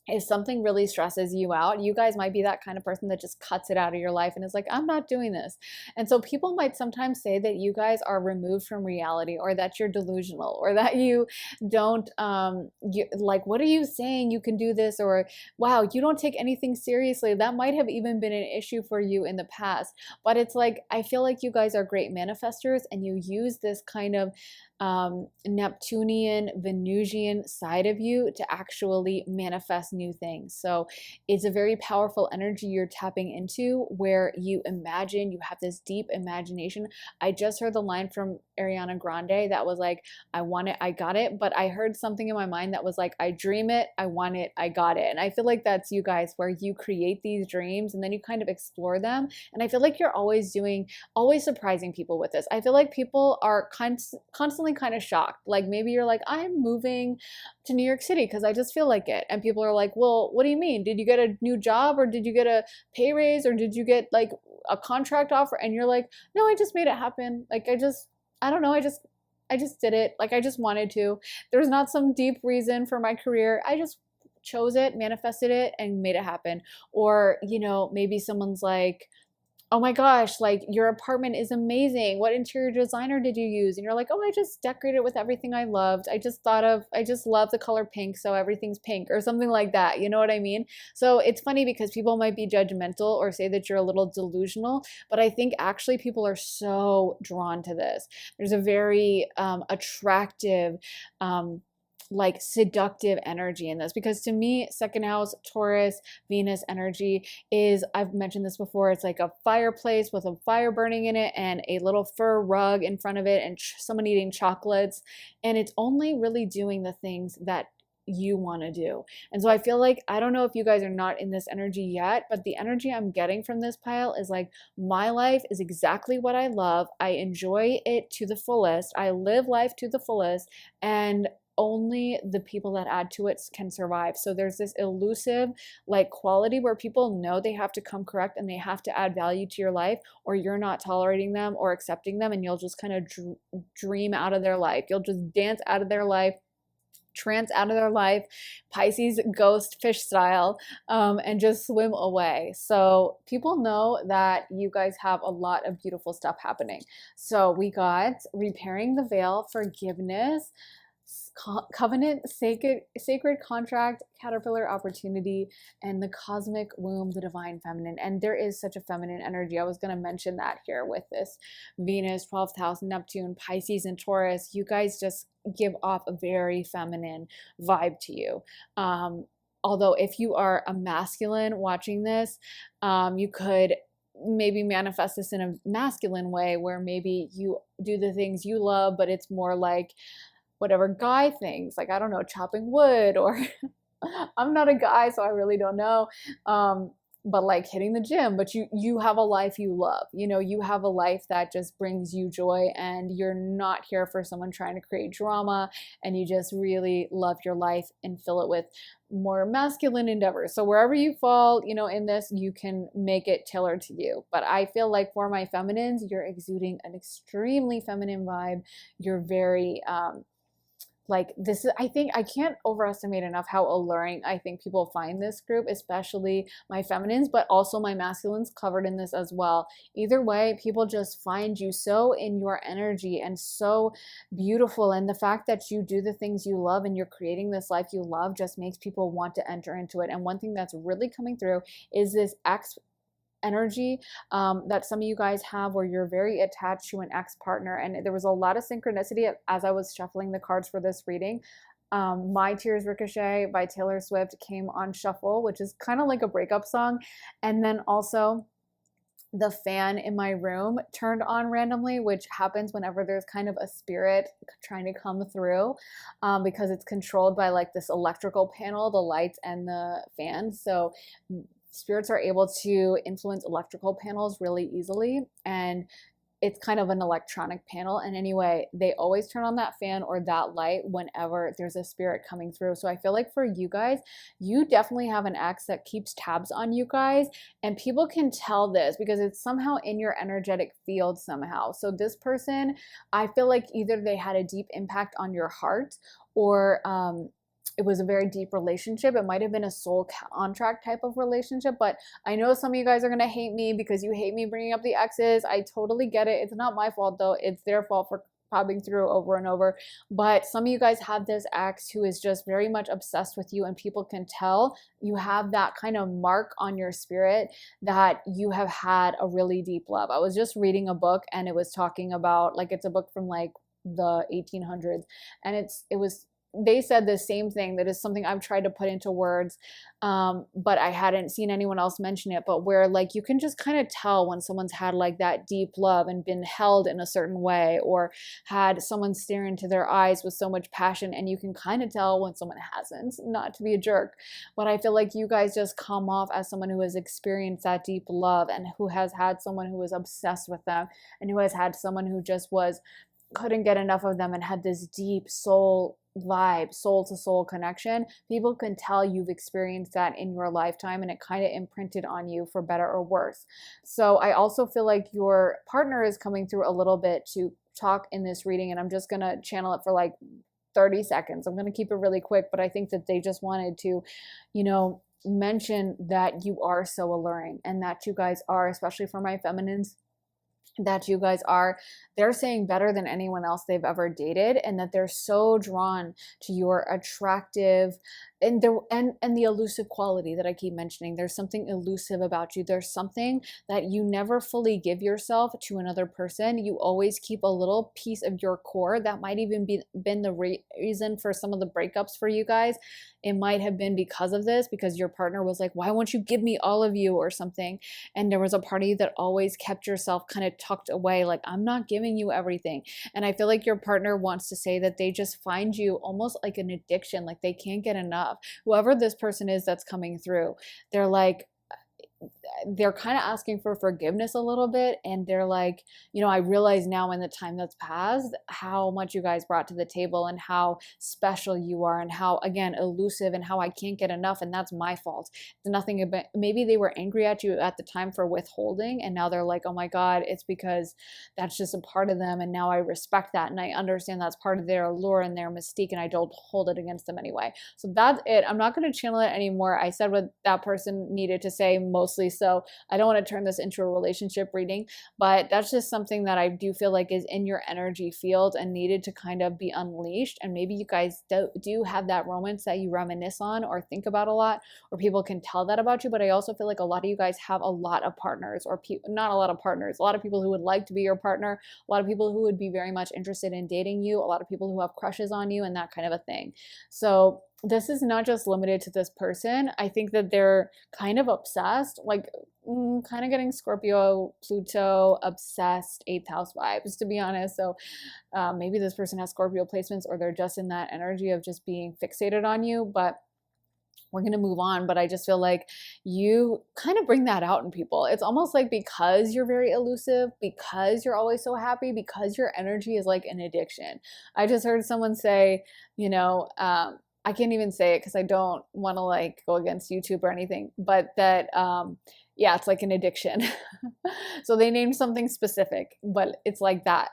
if something really stresses you out, you guys might be that kind of person that just cuts it out of your life and is like, I'm not doing this. And so people might sometimes say that you guys are removed from reality, or that you're delusional, or that you don't, like, what are you saying? You can do this, or wow, you don't take anything seriously. That might have even been an issue for you in the past. But it's like, I feel like you guys are great manifestors, and you use this kind of Neptunian, Venusian side of you to actually manifest new things. So it's a very powerful energy you're tapping into, where you imagine, you have this deep imagination. I just heard the line from Ariana Grande that was like, I want it, I got it. But I heard something in my mind that was like, I dream it, I want it, I got it. And I feel like that's you guys, where you create these dreams and then you kind of explore them. And I feel like you're always surprising people with this. I feel like people are constantly kind of shocked. Like, maybe you're like, I'm moving to New York City because I just feel like it. And people are like, well, what do you mean? Did you get a new job, or did you get a pay raise, or did you get like a contract offer? And you're like, no, I just made it happen. Like, I don't know. I just did it. Like, I just wanted to. There's not some deep reason for my career. I just chose it, manifested it, and made it happen. Or, you know, maybe someone's like, oh my gosh, like, your apartment is amazing. What interior designer did you use? And you're like, oh, I just decorated with everything I loved. I just love the color pink, so everything's pink, or something like that. You know what I mean? So it's funny because people might be judgmental or say that you're a little delusional, but I think actually people are so drawn to this. There's a very attractive, like seductive energy in this, because to me, second house Taurus Venus energy is, I've mentioned this before, it's like a fireplace with a fire burning in it and a little fur rug in front of it, and someone eating chocolates, and it's only really doing the things that you want to do. And so I feel like, I don't know if you guys are not in this energy yet, but the energy I'm getting from this pile is like, my life is exactly what I love. I enjoy it to the fullest. I live life to the fullest, and only the people that add to it can survive. So there's this elusive like quality where people know they have to come correct and they have to add value to your life, or you're not tolerating them or accepting them, and you'll just kind of dream out of their life. You'll just dance out of their life, trance out of their life, Pisces ghost fish style, and just swim away. So people know that you guys have a lot of beautiful stuff happening. So we got repairing the veil, forgiveness, covenant, sacred contract, caterpillar opportunity, and the cosmic womb, the divine feminine. And there is such a feminine energy. I was going to mention that here with this Venus, 12th house, Neptune, Pisces, and Taurus. You guys just give off a very feminine vibe to you. Although if you are a masculine watching this, you could maybe manifest this in a masculine way, where maybe you do the things you love, but it's more like whatever guy things, like, I don't know, chopping wood, or I'm not a guy, so I really don't know. But like hitting the gym, but you have a life you love. You know, you have a life that just brings you joy, and you're not here for someone trying to create drama, and you just really love your life and fill it with more masculine endeavors. So wherever you fall, you know, in this, you can make it tailored to you. But I feel like for my feminines, you're exuding an extremely feminine vibe. You're very like this is, I think I can't overestimate enough how alluring I think people find this group, especially my feminines, but also my masculines covered in this as well. Either way, people just find you so in your energy and so beautiful. And the fact that you do the things you love and you're creating this life you love just makes people want to enter into it. And one thing that's really coming through is this energy that some of you guys have where you're very attached to an ex-partner. And there was a lot of synchronicity as I was shuffling the cards for this reading. My Tears Ricochet by Taylor Swift came on shuffle, which is kind of like a breakup song. And then also the fan in my room turned on randomly, which happens whenever there's kind of a spirit trying to come through, because it's controlled by like this electrical panel, the lights and the fan. So spirits are able to influence electrical panels really easily, and it's kind of an electronic panel. And anyway, they always turn on that fan or that light whenever there's a spirit coming through. So I feel like for you guys, you definitely have an ex that keeps tabs on you guys, and people can tell this because it's somehow in your energetic field somehow. So this person, I feel like either they had a deep impact on your heart, or it was a very deep relationship. It might have been a soul contract type of relationship, but I know some of you guys are going to hate me because you hate me bringing up the exes. I totally get it. It's not my fault though. It's their fault for popping through over and over. But some of you guys have this ex who is just very much obsessed with you, and people can tell you have that kind of mark on your spirit that you have had a really deep love. I was just reading a book and it was talking about, like, it's a book from like the 1800s, and they said the same thing. That is something I've tried to put into words, but I hadn't seen anyone else mention it, but where like you can just kind of tell when someone's had like that deep love and been held in a certain way, or had someone stare into their eyes with so much passion, and you can kind of tell when someone hasn't, not to be a jerk, but I feel like you guys just come off as someone who has experienced that deep love, and who has had someone who was obsessed with them, and who has had someone who just couldn't get enough of them and had this deep soul vibe, soul to soul connection. People can tell you've experienced that in your lifetime, and it kind of imprinted on you for better or worse. So I also feel like your partner is coming through a little bit to talk in this reading, and I'm just going to channel it for like 30 seconds. I'm going to keep it really quick, but I think that they just wanted to, mention that you are so alluring, and that you guys are, especially for my feminines, that you guys are, they're saying, better than anyone else they've ever dated, and that they're so drawn to your attractive and the elusive quality that I keep mentioning. There's something elusive about you. There's something that you never fully give yourself to another person. You always keep a little piece of your core. That might even been the reason for some of the breakups for you guys. It might have been because of this, because your partner was like, why won't you give me all of you, or something? And there was a part of you that always kept yourself kind of tucked away, like, I'm not giving you everything. And I feel like your partner wants to say that they just find you almost like an addiction, like they can't get enough. Whoever this person is that's coming through, they're kind of asking for forgiveness a little bit, and they're like, I realize now in the time that's passed how much you guys brought to the table, and how special you are, and how, again, elusive, and how I can't get enough, and that's my fault. It's nothing about, maybe they were angry at you at the time for withholding, and now they're like, oh my God, it's because that's just a part of them, and now I respect that, and I understand that's part of their allure and their mystique, and I don't hold it against them anyway. So that's it. I'm not going to channel it anymore. I said what that person needed to say mostly, so I don't want to turn this into a relationship reading, but that's just something that I do feel like is in your energy field and needed to kind of be unleashed. And maybe you guys do have that romance that you reminisce on or think about a lot, or people can tell that about you. But I also feel like a lot of you guys have a lot of partners, or not a lot of partners, a lot of people who would like to be your partner, a lot of people who would be very much interested in dating you, a lot of people who have crushes on you, and that kind of a thing. So this is not just limited to this person. I think that they're kind of obsessed, like kind of getting Scorpio, Pluto, obsessed, 8th house vibes, to be honest. So maybe this person has Scorpio placements, or they're just in that energy of just being fixated on you. But we're going to move on. But I just feel like you kind of bring that out in people. It's almost like because you're very elusive, because you're always so happy, because your energy is like an addiction. I just heard someone say, I can't even say it because I don't want to like go against YouTube or anything, but that, yeah, it's like an addiction. So they named something specific, but it's like that.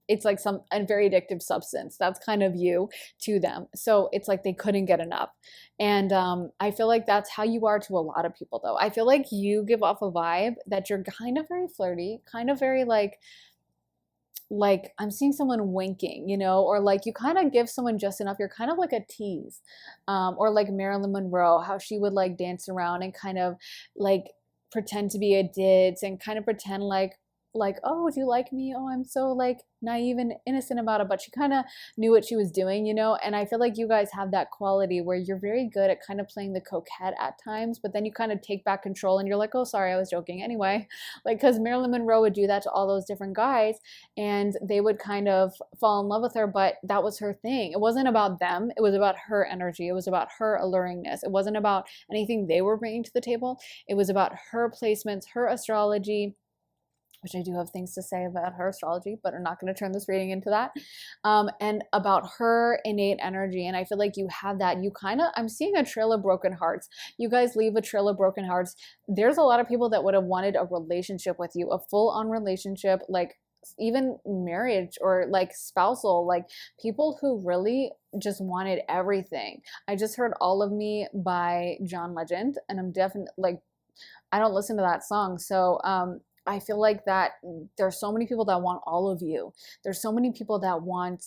it's like a very addictive substance. That's kind of you to them. So it's like they couldn't get enough. And I feel like that's how you are to a lot of people, though. I feel like you give off a vibe that you're kind of very flirty, kind of very like I'm seeing someone winking, or like you kind of give someone just enough. You're kind of like a tease, or like Marilyn Monroe, how she would like dance around and kind of like pretend to be a ditz and kind of pretend like, oh, do you like me? Oh, I'm so like naive and innocent about it. But she kind of knew what she was doing, and I feel like you guys have that quality where you're very good at kind of playing the coquette at times, but then you kind of take back control and you're like, oh, sorry, I was joking anyway. Like, because Marilyn Monroe would do that to all those different guys and they would kind of fall in love with her, but that was her thing. It wasn't about them. It was about her energy. It was about her alluringness. It wasn't about anything they were bringing to the table. It was about her placements, her astrology, which I do have things to say about her astrology, but I'm not going to turn this reading into that, and about her innate energy. And I feel like you have that. I'm seeing a trail of broken hearts. You guys leave a trail of broken hearts. There's a lot of people that would have wanted a relationship with you, a full-on relationship, like even marriage or like spousal, like people who really just wanted everything. I just heard All of Me by John Legend, and I'm definitely like, I don't listen to that song. So, I feel like that there's so many people that want all of you. There's so many people that want,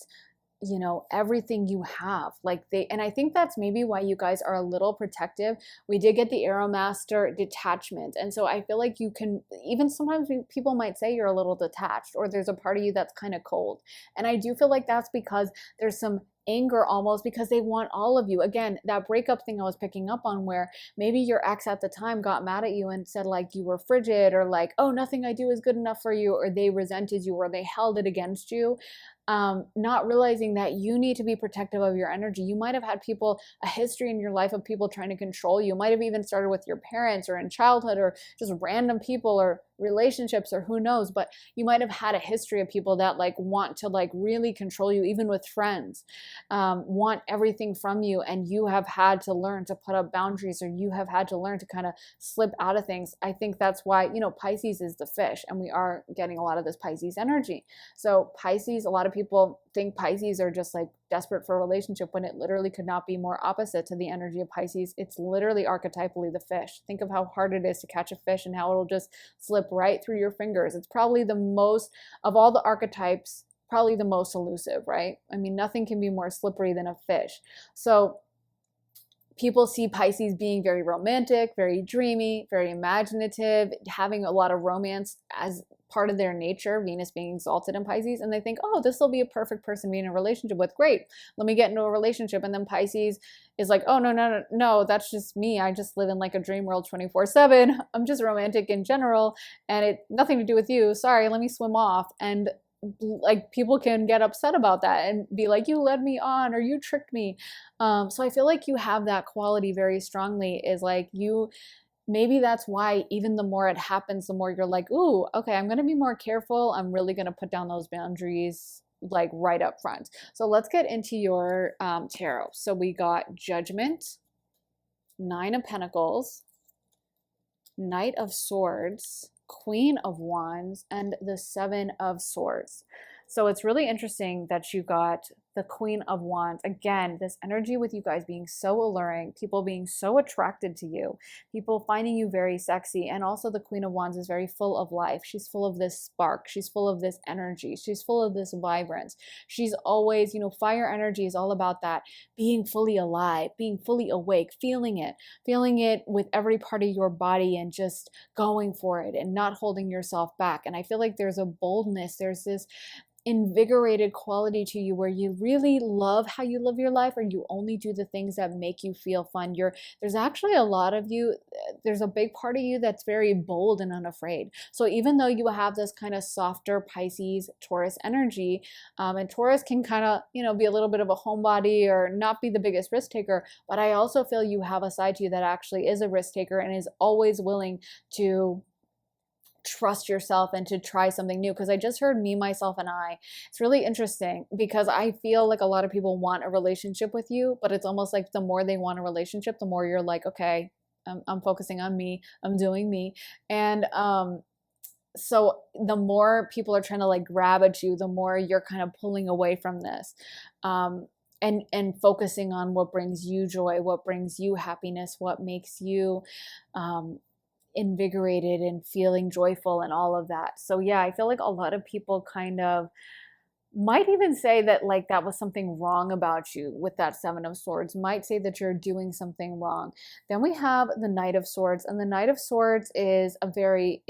everything you have. And I think that's maybe why you guys are a little protective. We did get the Arrow Master detachment. And so I feel like you can, even sometimes people might say you're a little detached or there's a part of you that's kind of cold. And I do feel like that's because there's some anger almost because they want all of you. Again, that breakup thing I was picking up on where maybe your ex at the time got mad at you and said like you were frigid or like, oh, nothing I do is good enough for you, or they resented you or they held it against you. Not realizing that you need to be protective of your energy. You might have had a history in your life of people trying to control you. Might have even started with your parents or in childhood or just random people or relationships or who knows, but you might have had a history of people that like want to like really control you, even with friends, want everything from you. And you have had to learn to put up boundaries, or you have had to learn to kind of slip out of things. I think that's why, Pisces is the fish, and we are getting a lot of this Pisces energy. So Pisces, a lot of people think Pisces are just like desperate for a relationship when it literally could not be more opposite to the energy of Pisces. It's literally archetypally the fish. Think of how hard it is to catch a fish and how it'll just slip right through your fingers. It's probably the most, of all the archetypes, probably the most elusive, right? I mean, nothing can be more slippery than a fish. So people see Pisces being very romantic, very dreamy, very imaginative, having a lot of romance as part of their nature, Venus being exalted in Pisces, and they think, oh, this will be a perfect person to be in a relationship with. Great, let me get into a relationship. And then Pisces is like, oh, no, that's just me. I just live in like a dream world 24/7. I'm just romantic in general, and it nothing to do with you. Sorry, let me swim off. And like people can get upset about that and be like, you led me on or you tricked me. So I feel like you have that quality very strongly, is like maybe that's why even the more it happens, the more you're like, ooh, okay, I'm going to be more careful. I'm really going to put down those boundaries like right up front. So let's get into your tarot. So we got Judgment, Nine of Pentacles, Knight of Swords, Queen of Wands, and the Seven of Swords. So it's really interesting that you got the Queen of Wands. Again, this energy with you guys being so alluring, people being so attracted to you, people finding you very sexy. And also the Queen of Wands is very full of life. She's full of this spark. She's full of this energy. She's full of this vibrance. She's always, fire energy is all about that, being fully alive, being fully awake, feeling it with every part of your body and just going for it and not holding yourself back. And I feel like there's a boldness, there's this invigorated quality to you where you really love how you live your life, or you only do the things that make you feel fun. There's actually a lot of you, there's a big part of you that's very bold and unafraid. So even though you have this kind of softer Pisces Taurus energy, and Taurus can kind of be a little bit of a homebody or not be the biggest risk taker, but I also feel you have a side to you that actually is a risk taker and is always willing to trust yourself and to try something new. Because I just heard me, myself, and I. It's really interesting because I feel like a lot of people want a relationship with you, but it's almost like the more they want a relationship, the more you're like, okay, I'm focusing on me, I'm doing me. And So the more people are trying to like grab at you, the more you're kind of pulling away from this. And focusing on what brings you joy, what brings you happiness, what makes you um, invigorated and feeling joyful and all of that. So yeah, I feel like a lot of people kind of might even say that like that was something wrong about you with that Seven of Swords, might say that you're doing something wrong. Then we have the Knight of Swords, and the Knight of Swords is a very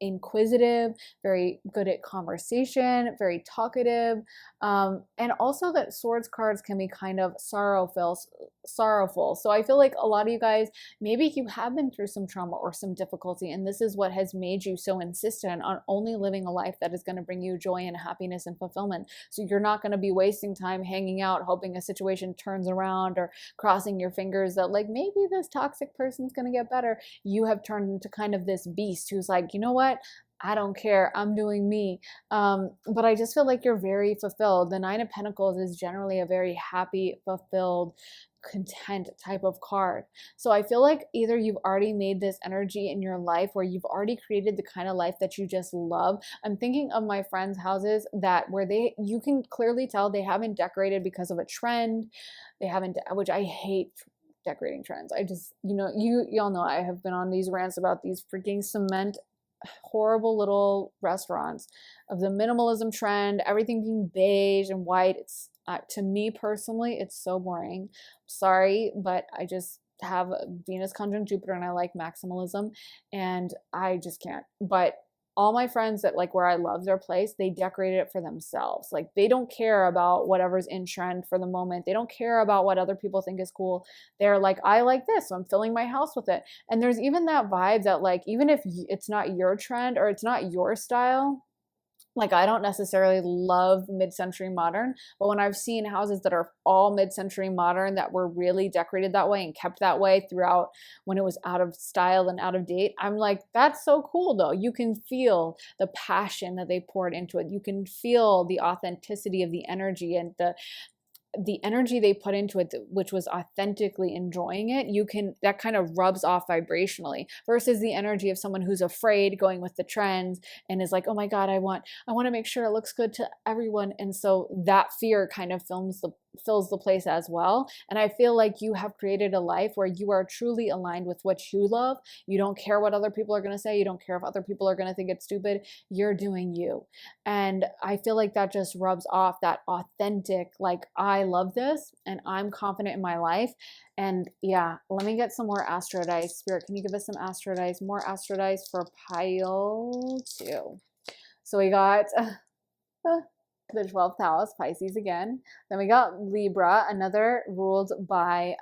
inquisitive, very good at conversation, very talkative, and also that swords cards can be kind of sorrowful. So I feel like a lot of you guys, maybe you have been through some trauma or some difficulty, and this is what has made you so insistent on only living a life that is going to bring you joy and happiness and fulfillment. So you're not going to be wasting time hanging out, hoping a situation turns around, or crossing your fingers that like maybe this toxic person's going to get better. You have turned into kind of this beast who's like, you know what? I don't care. I'm doing me. But I just feel like you're very fulfilled. The Nine of Pentacles is generally a very happy, fulfilled, content type of card. So I feel like either you've already made this energy in your life where you've already created the kind of life that you just love. I'm thinking of my friends' houses that where you can clearly tell they haven't decorated because of a trend. They haven't, which I hate decorating trends. I just, y'all know I have been on these rants about these freaking cement horrible little restaurants of the minimalism trend, everything being beige and white. It's to me personally, it's so boring. Sorry, but I just have Venus conjunct Jupiter and I like maximalism and I just can't. But all my friends that like where I love their place, they decorated it for themselves. Like they don't care about whatever's in trend for the moment. They don't care about what other people think is cool. They're like, I like this, so I'm filling my house with it. And there's even that vibe that like, even if it's not your trend or it's not your style, like I don't necessarily love mid-century modern, but when I've seen houses that are all mid-century modern that were really decorated that way and kept that way throughout when it was out of style and out of date, I'm like, that's so cool though. You can feel the passion that they poured into it. You can feel the authenticity of the energy and the energy they put into it, which was authentically enjoying it. That kind of rubs off vibrationally versus the energy of someone who's afraid going with the trends and is like, oh my God, I want to make sure it looks good to everyone. And so that fear kind of fills the place as well. And I feel like you have created a life where you are truly aligned with what you love. You don't care what other people are going to say. You don't care if other people are going to think it's stupid. You're doing you. And I feel like that just rubs off that authentic, like, I love this and I'm confident in my life. And yeah, let me get some more astro dice. Spirit, can you give us some astro dice? More astro dice for pile 2. So we got the 12th house, Pisces again. Then we got Libra, another ruled by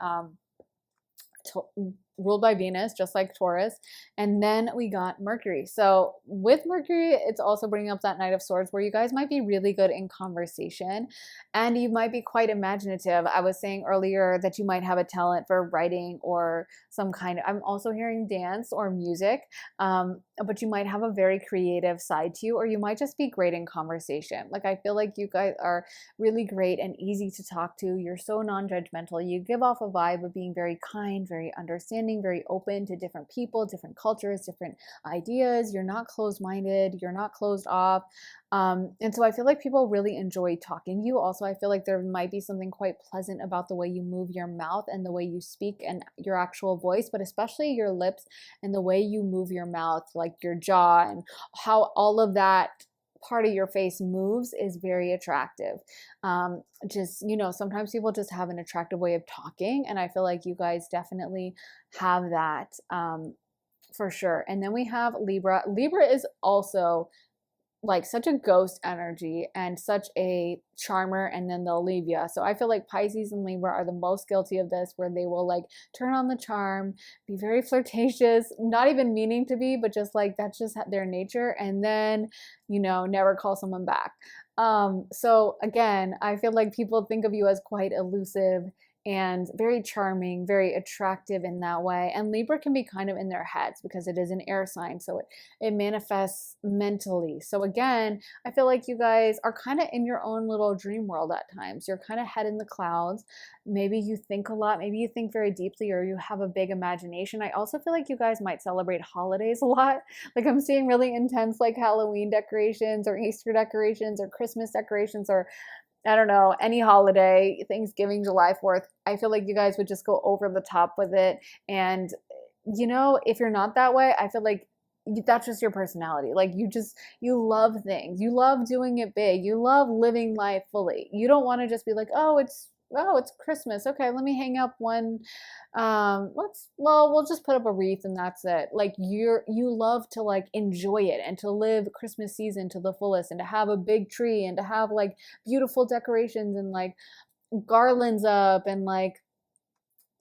Venus, just like Taurus. And then we got Mercury. So with Mercury, it's also bringing up that Knight of Swords where you guys might be really good in conversation and you might be quite imaginative. I was saying earlier that you might have a talent for writing or I'm also hearing dance or music, but you might have a very creative side to you, or you might just be great in conversation. Like I feel like you guys are really great and easy to talk to. You're so non-judgmental. You give off a vibe of being very kind, very understanding, very open to different people, different cultures, different ideas. You're not closed-minded. You're not closed off. And so I feel like people really enjoy talking to you. Also, I feel like there might be something quite pleasant about the way you move your mouth and the way you speak and your actual voice, but especially your lips and the way you move your mouth, like your jaw and how all of that part of your face moves is very attractive. Sometimes people just have an attractive way of talking, and I feel like you guys definitely have that for sure. And then we have Libra. Libra is also like such a ghost energy and such a charmer, and then they'll leave you. So I feel like Pisces and Libra are the most guilty of this, where they will like turn on the charm, be very flirtatious, not even meaning to be, but just like that's just their nature, and then never call someone back. So again, I feel like people think of you as quite elusive and very charming, very attractive in that way. And Libra can be kind of in their heads because it is an air sign. So it manifests mentally. So again, I feel like you guys are kind of in your own little dream world at times. You're kind of head in the clouds. Maybe you think a lot. Maybe you think very deeply, or you have a big imagination. I also feel like you guys might celebrate holidays a lot. Like I'm seeing really intense like Halloween decorations or Easter decorations or Christmas decorations, or I don't know, any holiday, Thanksgiving, July 4th. I feel like you guys would just go over the top with it. And, if you're not that way, I feel like that's just your personality. Like you love things. You love doing it big. You love living life fully. You don't want to just be like, oh, it's Christmas. Okay, let me hang up one. We'll just put up a wreath and that's it. Like you love to like enjoy it and to live Christmas season to the fullest and to have a big tree and to have like beautiful decorations and like garlands up and like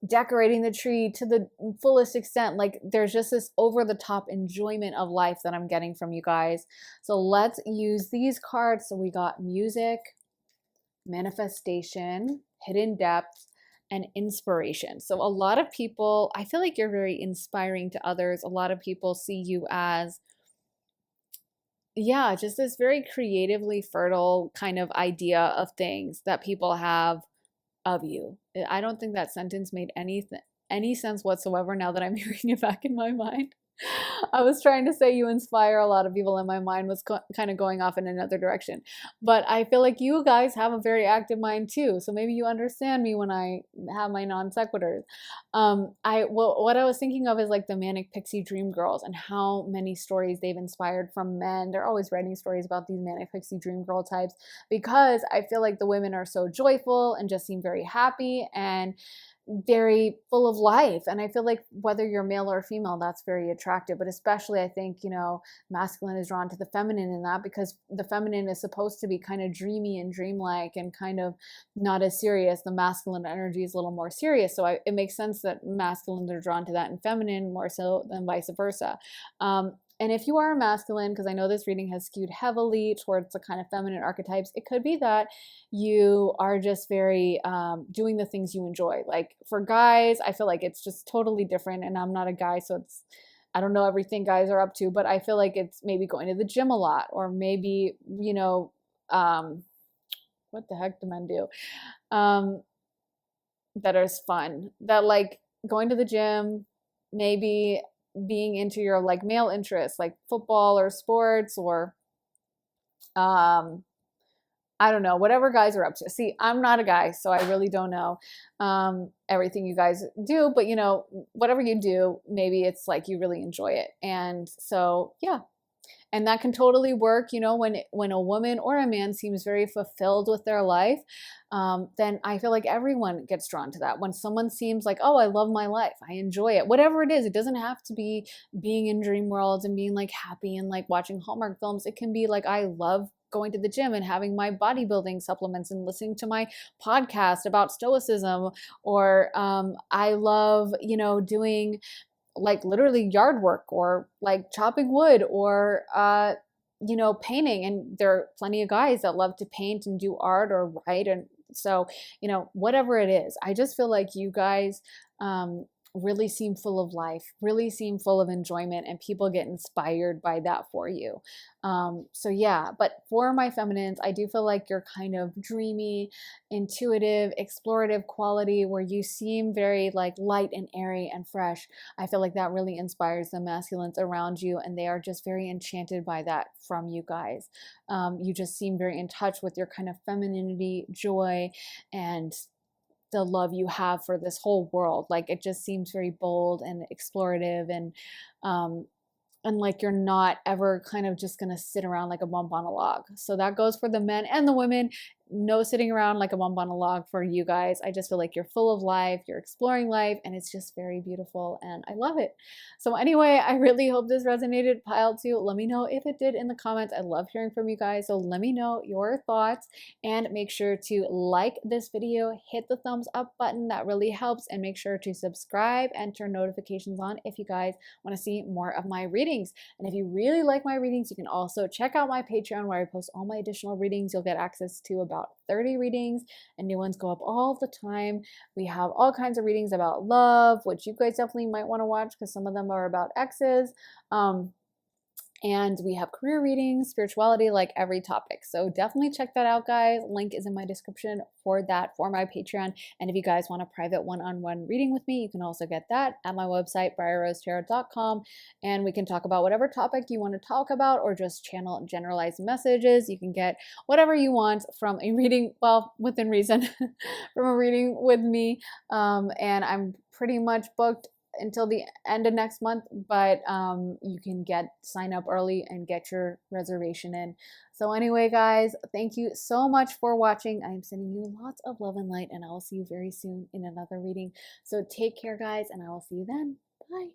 decorating the tree to the fullest extent. Like there's just this over the top enjoyment of life that I'm getting from you guys. So let's use these cards. So we got music, manifestation, hidden depth, and inspiration. So a lot of people, I feel like you're very inspiring to others. A lot of people see you as, yeah, just this very creatively fertile kind of idea of things that people have of you. I don't think that sentence made any sense whatsoever now that I'm hearing it back in my mind. I was trying to say you inspire a lot of people, and my mind was kind of going off in another direction. But I feel like you guys have a very active mind too. So maybe you understand me when I have my non sequiturs. What I was thinking of is like the manic pixie dream girls and how many stories they've inspired from men. They're always writing stories about these manic pixie dream girl types because I feel like the women are so joyful and just seem very happy and very full of life. And I feel like whether you're male or female, that's very attractive. But especially, I think, masculine is drawn to the feminine in that because the feminine is supposed to be kind of dreamy and dreamlike and kind of not as serious. The masculine energy is a little more serious. So it makes sense that masculines are drawn to that and feminine more so than vice versa. And if you are a masculine, because I know this reading has skewed heavily towards the kind of feminine archetypes, it could be that you are just very doing the things you enjoy. Like for guys, I feel like it's just totally different. And I'm not a guy, so I don't know everything guys are up to, but I feel like it's maybe going to the gym a lot, or maybe, what the heck do men do? That is fun. That like going to the gym, maybe being into your like male interests like football or sports or I don't know, whatever guys are up to. See, I'm not a guy, so I really don't know everything you guys do, but whatever you do, maybe it's like you really enjoy it. And so, yeah. And that can totally work, when a woman or a man seems very fulfilled with their life, then I feel like everyone gets drawn to that. When someone seems like, oh, I love my life, I enjoy it, whatever it is, it doesn't have to be being in dream worlds and being like happy and like watching Hallmark films. It can be like, I love going to the gym and having my bodybuilding supplements and listening to my podcast about stoicism, or I love, doing like literally yard work or like chopping wood or painting. And there are plenty of guys that love to paint and do art or write. And so whatever it is, I just feel like you guys really seem full of life, really seem full of enjoyment, and people get inspired by that for you. So yeah, but for my feminines, I do feel like you're kind of dreamy, intuitive, explorative quality where you seem very like light and airy and fresh. I feel like that really inspires the masculines around you, and they are just very enchanted by that from you guys. You just seem very in touch with your kind of femininity, joy, and the love you have for this whole world. Like it just seems very bold and explorative, and like you're not ever kind of just gonna sit around like a bump on a log. So that goes for the men and the women. No sitting around like a bump on a log for you guys. I just feel like you're full of life, you're exploring life, and it's just very beautiful, and I love it. So anyway, I really hope this resonated. Pile 2, let me know if it did in the comments. I love hearing from you guys, so let me know your thoughts, and make sure to like this video, hit the thumbs up button, that really helps, and make sure to subscribe and turn notifications on if you guys want to see more of my readings. And if you really like my readings, you can also check out my Patreon where I post all my additional readings. You'll get access to about about 30 readings, and new ones go up all the time. We have all kinds of readings about love, which you guys definitely might want to watch because some of them are about exes. And we have career readings, spirituality, like every topic. So definitely check that out, guys. Link is in my description for that, for my Patreon. And if you guys want a private one-on-one reading with me, you can also get that at my website, briarrosetarot.com. And we can talk about whatever topic you want to talk about, or just channel generalized messages. You can get whatever you want from a reading, well, within reason, from a reading with me. And I'm pretty much booked until the end of next month, but you can sign up early and get your reservation in. So anyway, guys, thank you so much for watching. I am sending you lots of love and light, and I will see you very soon in another reading. So take care, guys, and I will see you then. Bye.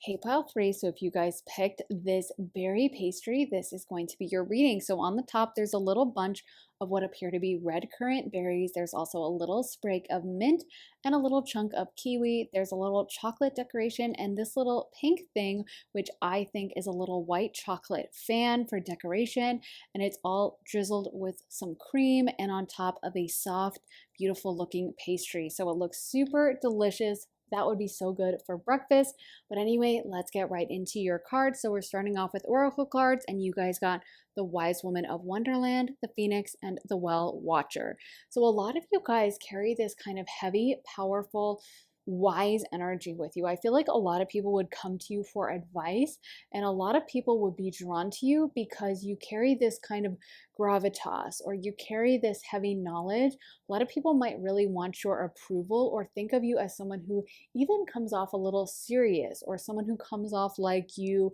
Hey, pile 3, so if you guys picked this berry pastry, this is going to be your reading. So on the top, there's a little bunch of what appear to be red currant berries. There's also a little sprig of mint and a little chunk of kiwi. There's a little chocolate decoration and this little pink thing, which I think is a little white chocolate fan for decoration. And it's all drizzled with some cream and on top of a soft, beautiful looking pastry. So it looks super delicious. That would be so good for breakfast. But anyway, let's get right into your cards. So we're starting off with Oracle cards, and you guys got the Wise Woman of Wonderland, the Phoenix, and the Well Watcher. So a lot of you guys carry this kind of heavy, powerful, wise energy with you. I feel like a lot of people would come to you for advice, and a lot of people would be drawn to you because you carry this kind of gravitas, or you carry this heavy knowledge. A lot of people might really want your approval or think of you as someone who even comes off a little serious, or someone who comes off like you're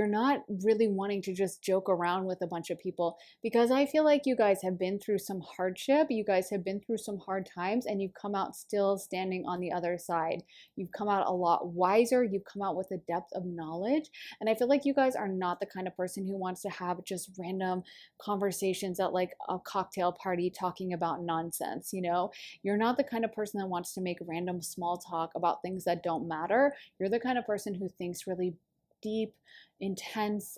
not really wanting to just joke around with a bunch of people, because I feel like you guys have been through some hardship, you guys have been through some hard times, and you've come out still standing on the other side. You've come out a lot wiser, you've come out with a depth of knowledge, and I feel like you guys are not the kind of person who wants to have just random conversations at like a cocktail party talking about nonsense. You're not the kind of person that wants to make random small talk about things that don't matter. You're the kind of person who thinks really deep, intense,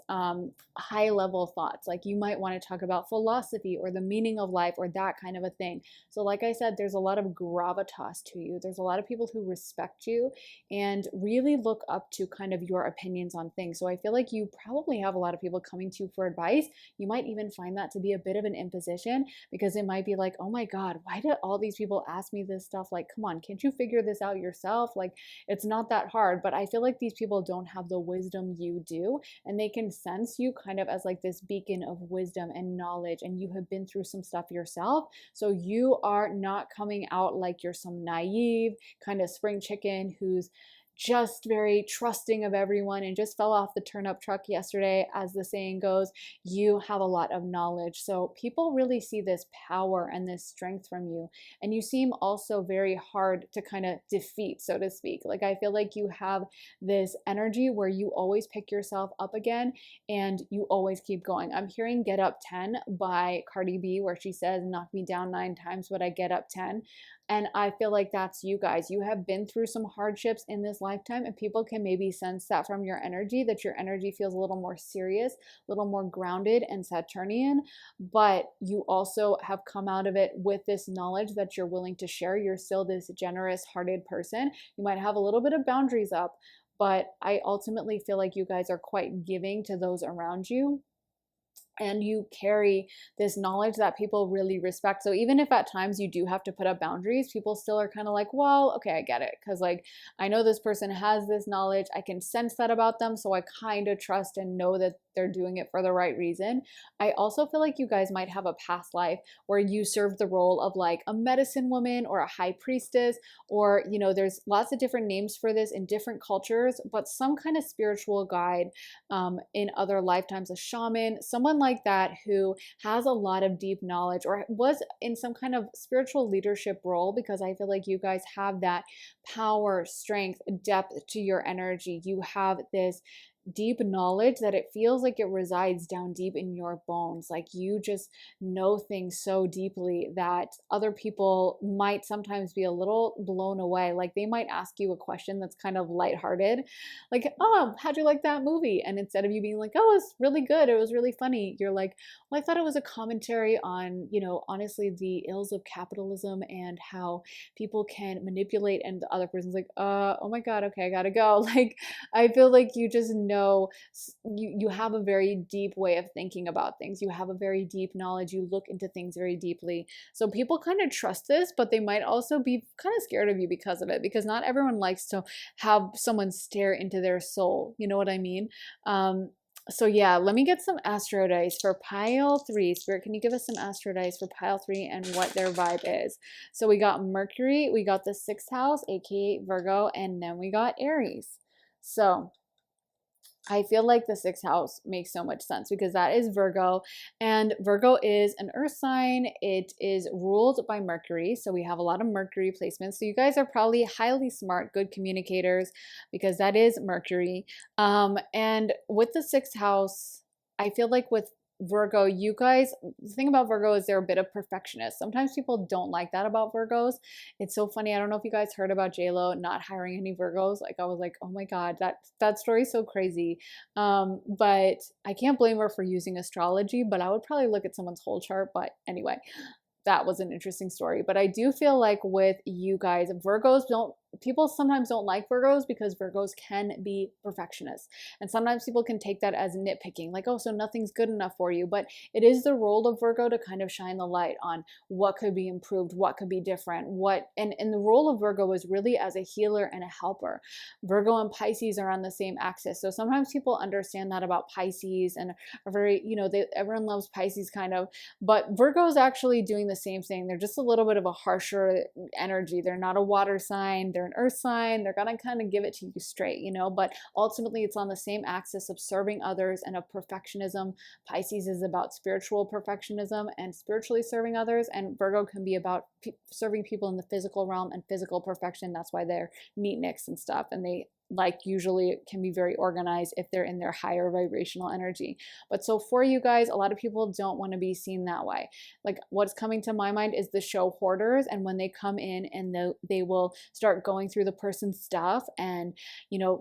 high level thoughts. Like you might want to talk about philosophy or the meaning of life or that kind of a thing. So like I said, there's a lot of gravitas to you. There's a lot of people who respect you and really look up to kind of your opinions on things. So I feel like you probably have a lot of people coming to you for advice. You might even find that to be a bit of an imposition, because it might be like, oh my God, why did all these people ask me this stuff? Like, come on, can't you figure this out yourself? Like, it's not that hard. But I feel like these people don't have the wisdom you do, and they can sense you kind of as like this beacon of wisdom and knowledge, and you have been through some stuff yourself. So you are not coming out like you're some naive kind of spring chicken who's just very trusting of everyone and just fell off the turnip truck yesterday, as the saying goes. You have a lot of knowledge. So people really see this power and this strength from you. And you seem also very hard to kind of defeat, so to speak. Like I feel like you have this energy where you always pick yourself up again and you always keep going. I'm hearing Get Up 10 by Cardi B, where she says, knock me down 9 times, but I get up 10. And I feel like that's you guys. You have been through some hardships in this lifetime, and people can maybe sense that from your energy, that your energy feels a little more serious, a little more grounded and Saturnian, but you also have come out of it with this knowledge that you're willing to share. You're still this generous hearted person. You might have a little bit of boundaries up, but I ultimately feel like you guys are quite giving to those around you. And you carry this knowledge that people really respect. So even if at times you do have to put up boundaries, people still are kind of like, well, okay, I get it. Because like, I know this person has this knowledge. I can sense that about them. So I kind of trust and know that they're doing it for the right reason. I also feel like you guys might have a past life where you served the role of like a medicine woman or a high priestess, or, there's lots of different names for this in different cultures, but some kind of spiritual guide in other lifetimes, a shaman, someone like that who has a lot of deep knowledge or was in some kind of spiritual leadership role, because I feel like you guys have that power, strength, depth to your energy. You have this deep knowledge that it feels like it resides down deep in your bones. Like you just know things so deeply that other people might sometimes be a little blown away. Like they might ask you a question that's kind of lighthearted, like, oh, how'd you like that movie? And instead of you being like, oh, it's really good, it was really funny, you're like, well, I thought it was a commentary on, honestly, the ills of capitalism and how people can manipulate. And the other person's like, oh my God, okay, I gotta go. Like, I feel like you just know you have a very deep way of thinking about things. You have a very deep knowledge. You look into things very deeply. So people kind of trust this, but they might also be kind of scared of you because of it, because not everyone likes to have someone stare into their soul. You know what I mean? So yeah, let me get some astro dice for pile 3. Spirit, can you give us some astro dice for pile 3 and what their vibe is? So we got Mercury, we got the 6th house, aka Virgo, and then we got Aries. So I feel like the 6th house makes so much sense because that is Virgo, and Virgo is an earth sign. It is ruled by Mercury, so we have a lot of Mercury placements. So you guys are probably highly smart, good communicators because that is Mercury. And with the 6th house, I feel like with Virgo, you guys, the thing about Virgo is they're a bit of perfectionists. Sometimes people don't like that about Virgos. It's so funny. I don't know if you guys heard about JLo not hiring any Virgos. Like I was like, oh my God, that story's so crazy. But I can't blame her for using astrology, but I would probably look at someone's whole chart. But anyway, that was an interesting story. But I do feel like with you guys, Virgos don't, people sometimes don't like Virgos because Virgos can be perfectionists. And sometimes people can take that as nitpicking, like, oh, so nothing's good enough for you. But it is the role of Virgo to kind of shine the light on what could be improved, what could be different, and the role of Virgo is really as a healer and a helper. Virgo and Pisces are on the same axis. So sometimes people understand that about Pisces and are very, everyone loves Pisces kind of, but Virgo is actually doing the same thing. They're just a little bit of a harsher energy. They're not a water sign. They're an earth sign. They're going to kind of give it to you straight, but ultimately it's on the same axis of serving others and of perfectionism. Pisces is about spiritual perfectionism and spiritually serving others, and Virgo can be about serving people in the physical realm and physical perfection. That's why they're neatniks and stuff, and they usually can be very organized if they're in their higher vibrational energy. But so for you guys, a lot of people don't want to be seen that way. Like what's coming to my mind is the show hoarders, and when they come in and they will start going through the person's stuff, and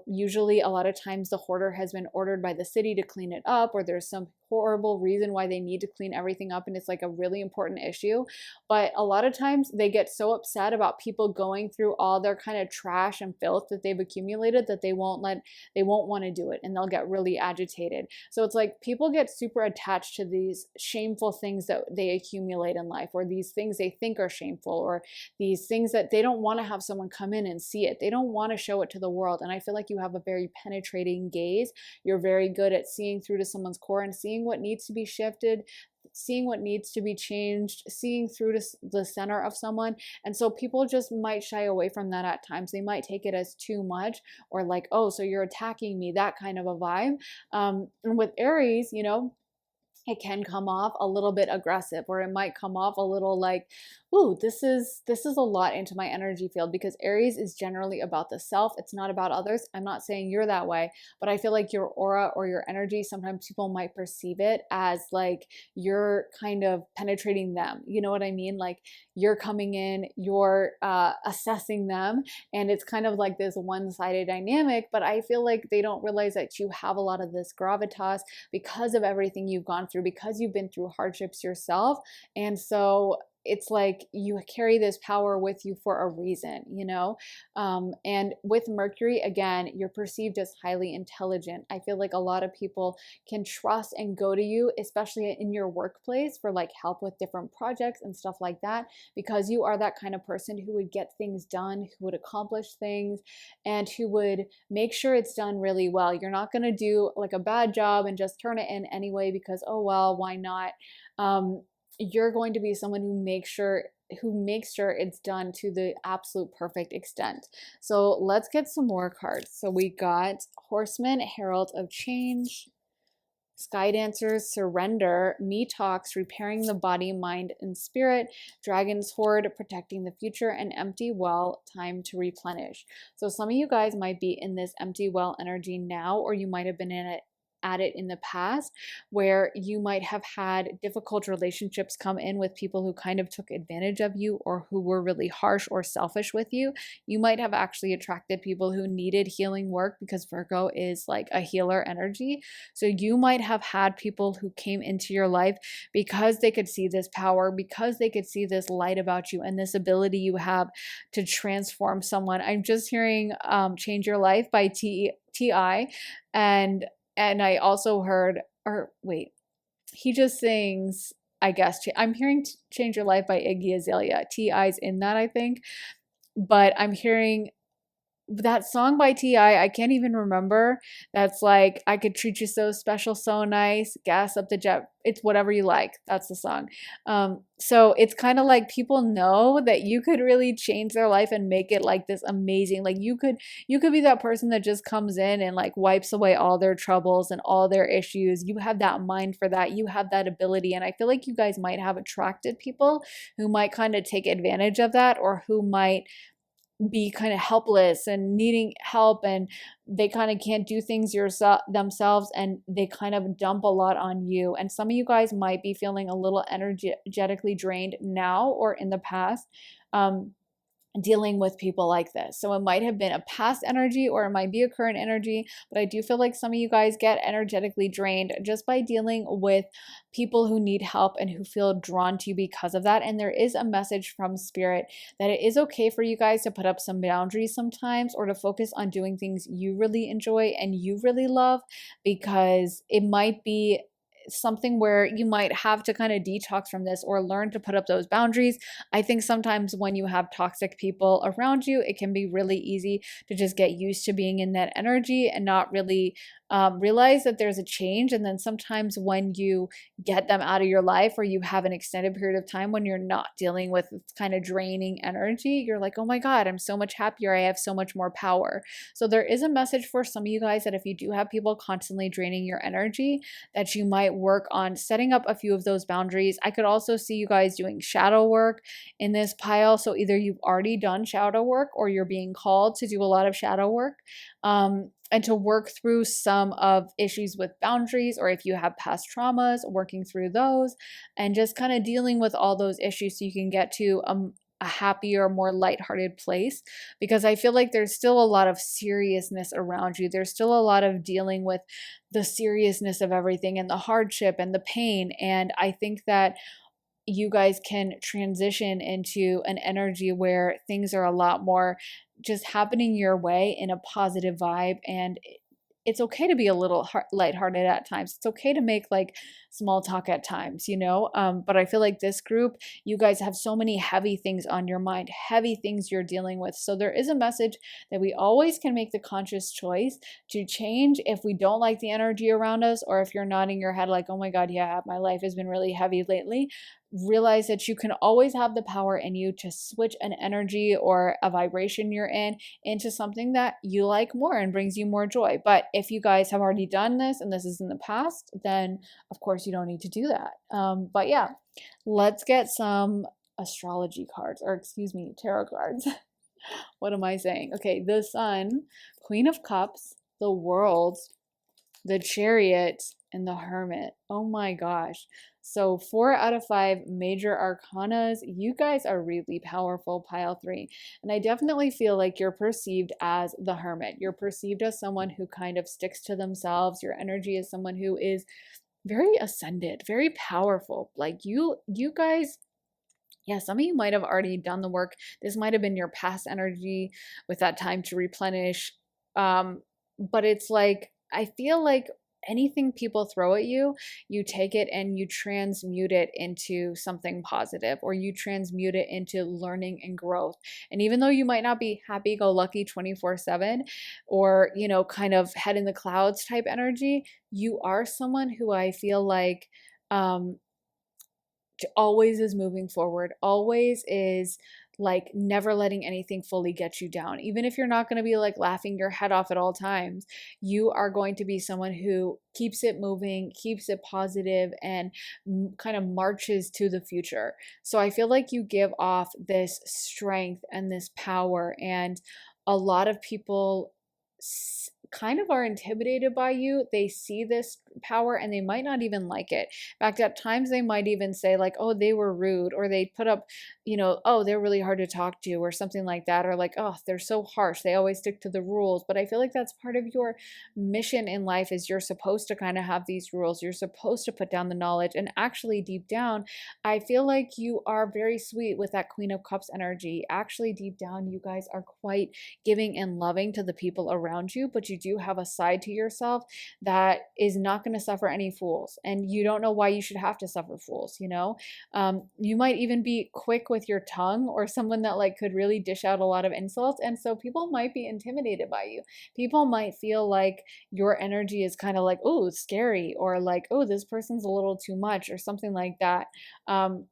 usually a lot of times the hoarder has been ordered by the city to clean it up, or there's some horrible reason why they need to clean everything up and it's like a really important issue. But a lot of times they get so upset about people going through all their kind of trash and filth that they've accumulated that they won't want to do it, and they'll get really agitated. So it's like people get super attached to these shameful things that they accumulate in life, or these things they think are shameful, or these things that they don't want to have someone come in and see it. They don't want to show it to the world. And I feel like you have a very penetrating gaze. You're very good at seeing through to someone's core and seeing what needs to be shifted, seeing what needs to be changed, seeing through to the center of someone. And so people just might shy away from that at times. They might take it as too much, or like, oh, so you're attacking me, that kind of a vibe. And with Aries, it can come off a little bit aggressive, or it might come off a little like, ooh, this is a lot into my energy field, because Aries is generally about the self. It's not about others. I'm not saying you're that way, but I feel like your aura or your energy, sometimes people might perceive it as like you're kind of penetrating them. You know what I mean? Like you're coming in, you're assessing them, and it's kind of like this one-sided dynamic. But I feel like they don't realize that you have a lot of this gravitas because of everything you've gone through, because you've been through hardships yourself. And so it's like you carry this power with you for a reason, and with Mercury, again, you're perceived as highly intelligent. I feel like a lot of people can trust and go to you, especially in your workplace, for like help with different projects and stuff like that, because you are that kind of person who would get things done, who would accomplish things, and who would make sure it's done really well. You're not going to do like a bad job and just turn it in anyway because, oh well, why not? You're going to be someone who makes sure it's done to the absolute perfect extent. So let's get some more cards. So we got Horseman, Herald of Change, Sky Dancers, Surrender, Me Talks, Repairing the Body, Mind, and Spirit, Dragon's Hoard, Protecting the Future, and Empty Well, Time to Replenish. So some of you guys might be in this empty well energy now, or you might have been in it at it in the past, where you might have had difficult relationships come in with people who kind of took advantage of you or who were really harsh or selfish with you. You might have actually attracted people who needed healing work, because Virgo is like a healer energy. So you might have had people who came into your life because they could see this power, because they could see this light about you and this ability you have to transform someone. I'm just hearing Change Your Life by T.I. And I also heard, or wait, he just sings, I guess, I'm hearing Change Your Life by Iggy Azalea. T.I.'s in that, I think. But I'm hearing that song by T.I., I can't even remember. That's like, I could treat you so special, so nice, gas up the jet. It's whatever you like. That's the song. So it's kind of like people know that you could really change their life and make it like this amazing. Like you could be that person that just comes in and like wipes away all their troubles and all their issues. You have that mind for that. You have that ability. And I feel like you guys might have attracted people who might kind of take advantage of that, or who might be kind of helpless and needing help, and they kind of can't do things themselves, and they kind of dump a lot on you. And some of you guys might be feeling a little energetically drained now or in the past, dealing with people like this. So it might have been a past energy, or it might be a current energy, but I do feel like some of you guys get energetically drained just by dealing with people who need help and who feel drawn to you because of that. And there is a message from Spirit that it is okay for you guys to put up some boundaries sometimes, or to focus on doing things you really enjoy and you really love, because it might be something where you might have to kind of detox from this or learn to put up those boundaries. I think sometimes when you have toxic people around you, it can be really easy to just get used to being in that energy and not really realize that there's a change. And then sometimes when you get them out of your life, or you have an extended period of time when you're not dealing with kind of draining energy, you're like, oh my God, I'm so much happier. I have so much more power. So there is a message for some of you guys that if you do have people constantly draining your energy, that you might work on setting up a few of those boundaries. I could also see you guys doing shadow work in this pile. So either you've already done shadow work, or you're being called to do a lot of shadow work. And to work through some of issues with boundaries, or if you have past traumas, working through those, and just kind of dealing with all those issues so you can get to a happier, more lighthearted place. Because I feel like there's still a lot of seriousness around you. There's still a lot of dealing with the seriousness of everything and the hardship and the pain. And I think that you guys can transition into an energy where things are a lot more just happening your way in a positive vibe. And it's okay to be a little lighthearted at times. It's okay to make like small talk at times, you know? But I feel like this group, you guys have so many heavy things on your mind, heavy things you're dealing with. So there is a message that we always can make the conscious choice to change if we don't like the energy around us, or if you're nodding your head like, oh my God, yeah, my life has been really heavy lately. Realize that you can always have the power in you to switch an energy or a vibration you're in into something that you like more and brings you more joy. But if you guys have already done this and this is in the past, then of course you don't need to do that. But yeah, let's get some astrology cards, or excuse me, tarot cards. What am I saying? Okay, the Sun, Queen of Cups, the World, the Chariot, and the Hermit. Oh my gosh. So 4 out of 5 major arcanas. You guys are really powerful, pile 3. And I definitely feel like you're perceived as the hermit. You're perceived as someone who kind of sticks to themselves. Your energy is someone who is very ascended, very powerful. Like you guys, yeah, some of you might have already done the work. This might have been your past energy with that time to replenish. But it's like, I feel like anything people throw at you, you take it and you transmute it into something positive, or you transmute it into learning and growth. And even though you might not be happy-go-lucky 24/7, or, you know, kind of head in the clouds type energy, you are someone who I feel like always is moving forward, always is like never letting anything fully get you down. Even if you're not going to be like laughing your head off at all times, you are going to be someone who keeps it moving, keeps it positive, and kind of marches to the future. So I feel like you give off this strength and this power, and a lot of people kind of are intimidated by you. They see this power and they might not even like it. In fact, at times they might even say like, "Oh, they were rude," or they put up, "Oh, they're really hard to talk to," or something like that, or like, "Oh, they're so harsh. They always stick to the rules." But I feel like that's part of your mission in life, is you're supposed to kind of have these rules. You're supposed to put down the knowledge, and actually deep down, I feel like you are very sweet with that Queen of Cups energy. Actually, deep down, you guys are quite giving and loving to the people around you, but you do have a side to yourself that is not going to suffer any fools, and you don't know why you should have to suffer fools. You might even be quick with your tongue, or someone that like could really dish out a lot of insults, and so people might be intimidated by you. People might feel like your energy is kind of like, oh, scary, or like, oh, this person's a little too much, or something like that. um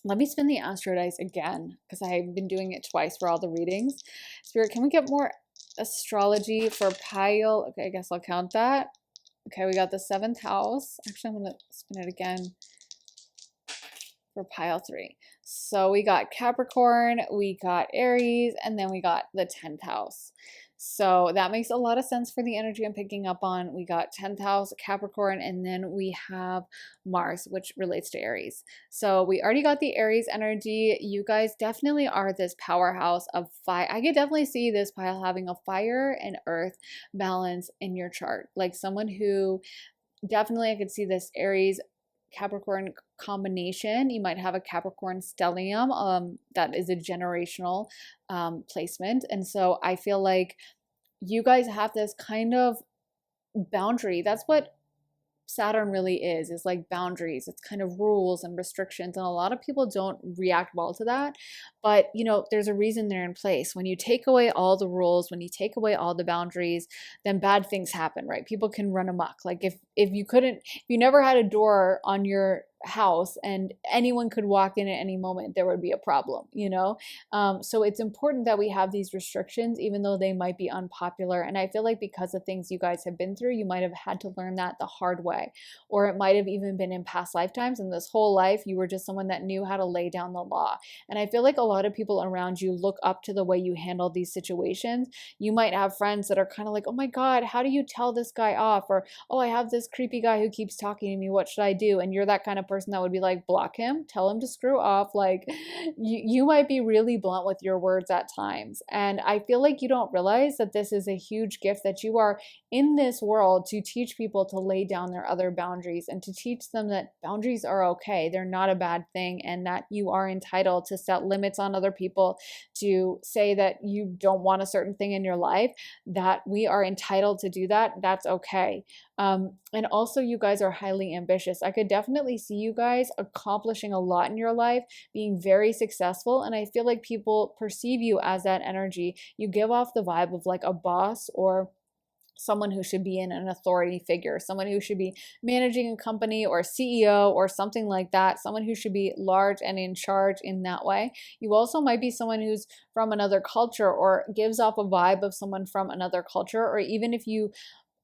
let me spin the astro dice again, because I've been doing it twice for all the readings. Spirit, can we get more astrology for pile? Okay, I guess I'll count that. Okay, we got the 7th house. Actually, I'm going to spin it again for pile 3. So we got Capricorn, we got Aries, and then we got the 10th house. So that makes a lot of sense for the energy I'm picking up on. We got 10th house, Capricorn, and then we have Mars, which relates to Aries. So we already got the Aries energy. You guys definitely are this powerhouse of fire. I could definitely see this pile having a fire and earth balance in your chart. Like someone who definitely, I could see this Aries Capricorn combination. You might have a Capricorn stellium, that is a generational placement. And so I feel like you guys have this kind of boundary. That's what Saturn really is like boundaries. It's kind of rules and restrictions, and a lot of people don't react well to that. But there's a reason they're in place. When you take away all the rules, when you take away all the boundaries, then bad things happen, right? People can run amok. Like if you never had a door on your house and anyone could walk in at any moment, there would be a problem. So it's important that we have these restrictions, even though they might be unpopular. And I feel like because of things you guys have been through, you might have had to learn that the hard way, or it might have even been in past lifetimes, and this whole life you were just someone that knew how to lay down the law. And I feel like a lot of people around you look up to the way you handle these situations. You might have friends that are kind of like, "Oh my God, how do you tell this guy off?" Or, "Oh, I have this creepy guy who keeps talking to me. What should I do?" And you're that kind of person that would be like, block him, tell him to screw off. Like you might be really blunt with your words at times. And I feel like you don't realize that this is a huge gift, that you are in this world to teach people to lay down their other boundaries, and to teach them that boundaries are okay. They're not a bad thing, and that you are entitled to set limits on other people, to say that you don't want a certain thing in your life, that we are entitled to do that. That's okay. And also, you guys are highly ambitious. I could definitely see you guys accomplishing a lot in your life, being very successful. And I feel like people perceive you as that energy. You give off the vibe of like a boss, or someone who should be in an authority figure, someone who should be managing a company, or a CEO or something like that, someone who should be large and in charge in that way. You also might be someone who's from another culture, or gives off a vibe of someone from another culture, or even if you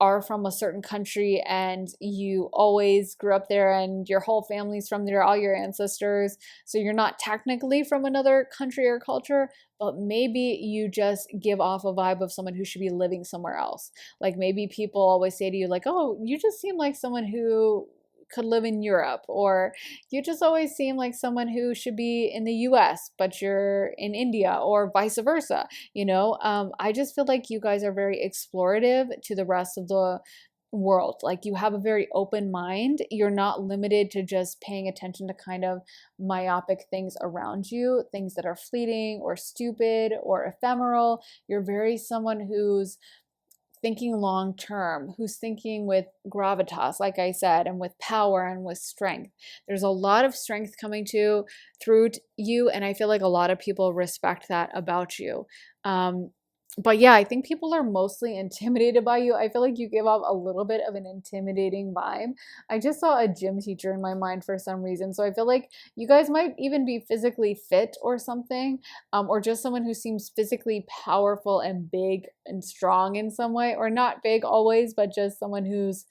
are from a certain country and you always grew up there and your whole family's from there, all your ancestors, so you're not technically from another country or culture, but maybe you just give off a vibe of someone who should be living somewhere else. Like maybe people always say to you like, "Oh, you just seem like someone who could live in Europe," or "You just always seem like someone who should be in the US, but you're in India," or vice versa. I just feel like you guys are very explorative to the rest of the world. Like you have a very open mind. You're not limited to just paying attention to kind of myopic things around you, things that are fleeting or stupid or ephemeral. You're very someone who's thinking long term, who's thinking with gravitas, like I said, and with power and with strength. There's a lot of strength coming through you, and I feel like a lot of people respect that about you. But yeah, I think people are mostly intimidated by you. I feel like you give off a little bit of an intimidating vibe. I just saw a gym teacher in my mind for some reason. So I feel like you guys might even be physically fit or something, or just someone who seems physically powerful and big and strong in some way, or not big always, but just someone who's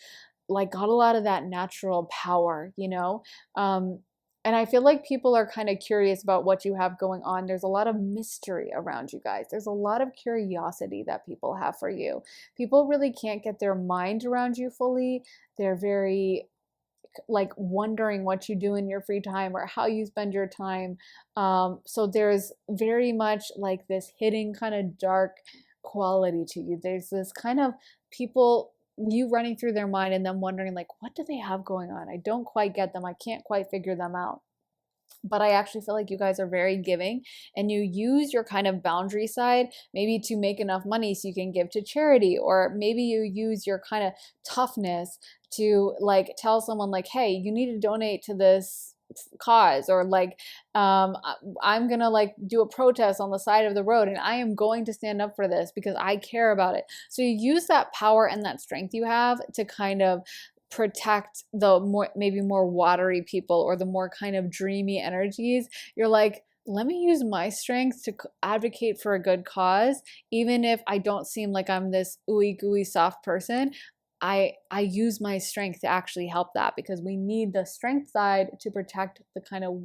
like got a lot of that natural power, you know? Um, and I feel like people are kind of curious about what you have going on. There's a lot of mystery around you guys. There's a lot of curiosity that people have for you. People really can't get their mind around you fully. They're very like wondering what you do in your free time or how you spend your time. So there's very much like this hidden kind of dark quality to you. There's this kind of people you running through their mind and them wondering like what do they have going on? I don't quite get them. I can't quite figure them out. But I actually feel like you guys are very giving and you use your kind of boundary side maybe to make enough money so you can give to charity, or maybe you use your kind of toughness to like tell someone like, hey, you need to donate to this cause, or like I'm gonna like do a protest on the side of the road and I am going to stand up for this because I care about it. So you use that power and that strength you have to kind of protect the more maybe more watery people or the more kind of dreamy energies. You're like, let me use my strength to advocate for a good cause, even if I don't seem like I'm this ooey gooey soft person. I use my strength to actually help that, because we need the strength side to protect the kind of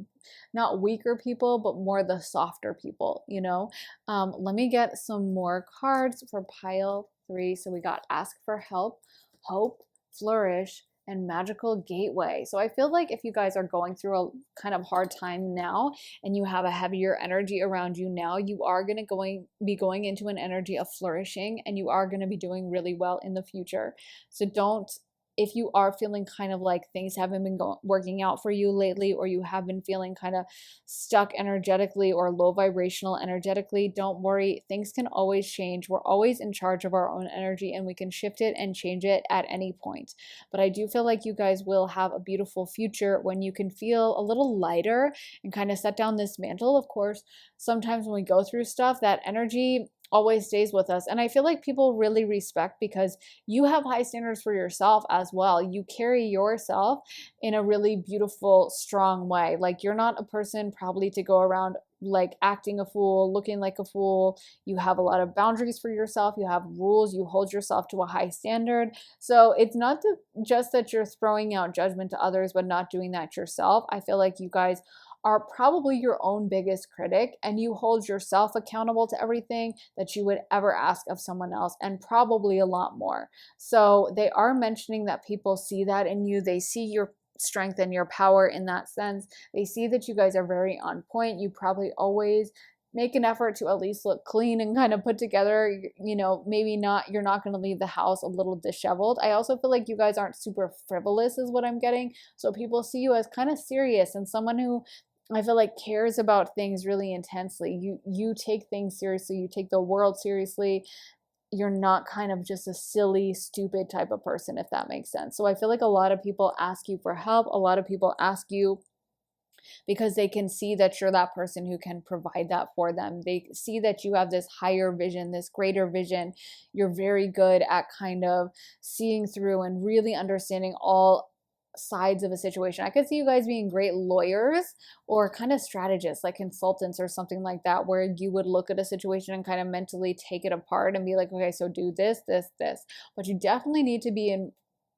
not weaker people but more the softer people, you know. Let me get some more cards for pile 3. So we got ask for help, hope, flourish, and magical gateway. So I feel like if you guys are going through a kind of hard time now and you have a heavier energy around you now, you are going to be going into an energy of flourishing, and you are going to be doing really well in the future. So don't, if you are feeling kind of like things haven't been working out for you lately, or you have been feeling kind of stuck energetically or low vibrational energetically, don't worry. Things can always change. We're always in charge of our own energy and we can shift it and change it at any point. But I do feel like you guys will have a beautiful future when you can feel a little lighter and kind of set down this mantle. Of course, sometimes when we go through stuff, that energy always stays with us. And I feel like people really respect, because you have high standards for yourself as well. You carry yourself in a really beautiful, strong way. Like you're not a person probably to go around like acting a fool, looking like a fool. You have a lot of boundaries for yourself. You have rules. You hold yourself to a high standard. So it's not just that you're throwing out judgment to others, but not doing that yourself. I feel like you guys are probably your own biggest critic, and you hold yourself accountable to everything that you would ever ask of someone else, and probably a lot more. So they are mentioning that people see that in you. They see your strength and your power in that sense. They see that you guys are very on point. You probably always make an effort to at least look clean and kind of put together. You know, maybe not, you're not going to leave the house a little disheveled. I also feel like you guys aren't super frivolous is what I'm getting. So people see you as kind of serious and someone who I feel like cares about things really intensely. You take things seriously. You take the world seriously. You're not kind of just a silly, stupid type of person, if that makes sense. So I feel like a lot of people ask you for help. A lot of people ask you because they can see that you're that person who can provide that for them. They see that you have this higher vision, this greater vision. You're very good at kind of seeing through and really understanding all sides of a situation. I could see you guys being great lawyers or kind of strategists, like consultants or something like that, where you would look at a situation and kind of mentally take it apart and be like, okay, so do this, this, this. But you definitely need to be in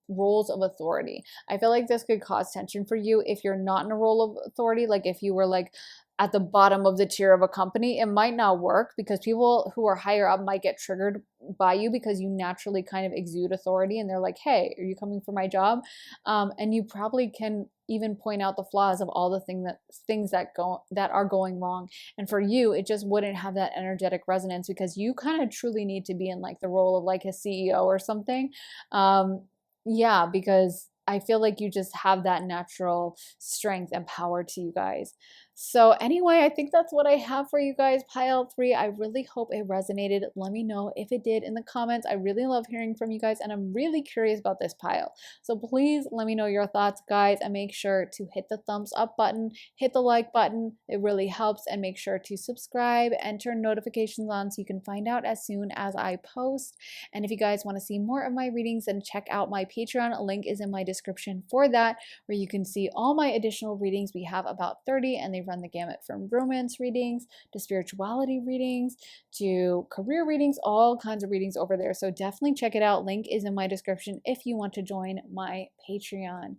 roles of authority. I feel like this could cause tension for you if you're not in a role of authority. Like if you were like at the bottom of the tier of a company, it might not work because people who are higher up might get triggered by you because you naturally kind of exude authority and they're like, hey, are you coming for my job? And you probably can even point out the flaws of all the things that are going wrong. And for you, it just wouldn't have that energetic resonance because you kind of truly need to be in like the role of like a CEO or something. Yeah, because I feel like you just have that natural strength and power to you guys. So anyway, I think that's what I have for you guys, pile 3. I really hope it resonated. Let me know if it did in the comments. I really love hearing from you guys, and I'm really curious about this pile. So please let me know your thoughts, guys, and make sure to hit the thumbs up button, hit the like button. It really helps, and make sure to subscribe and turn notifications on so you can find out as soon as I post. And if you guys want to see more of my readings, then check out my Patreon. A link is in my description for that, where you can see all my additional readings. We have about 30, and they run the gamut from romance readings to spirituality readings to career readings, all kinds of readings over there. So definitely check it out. Link is in my description if you want to join my Patreon.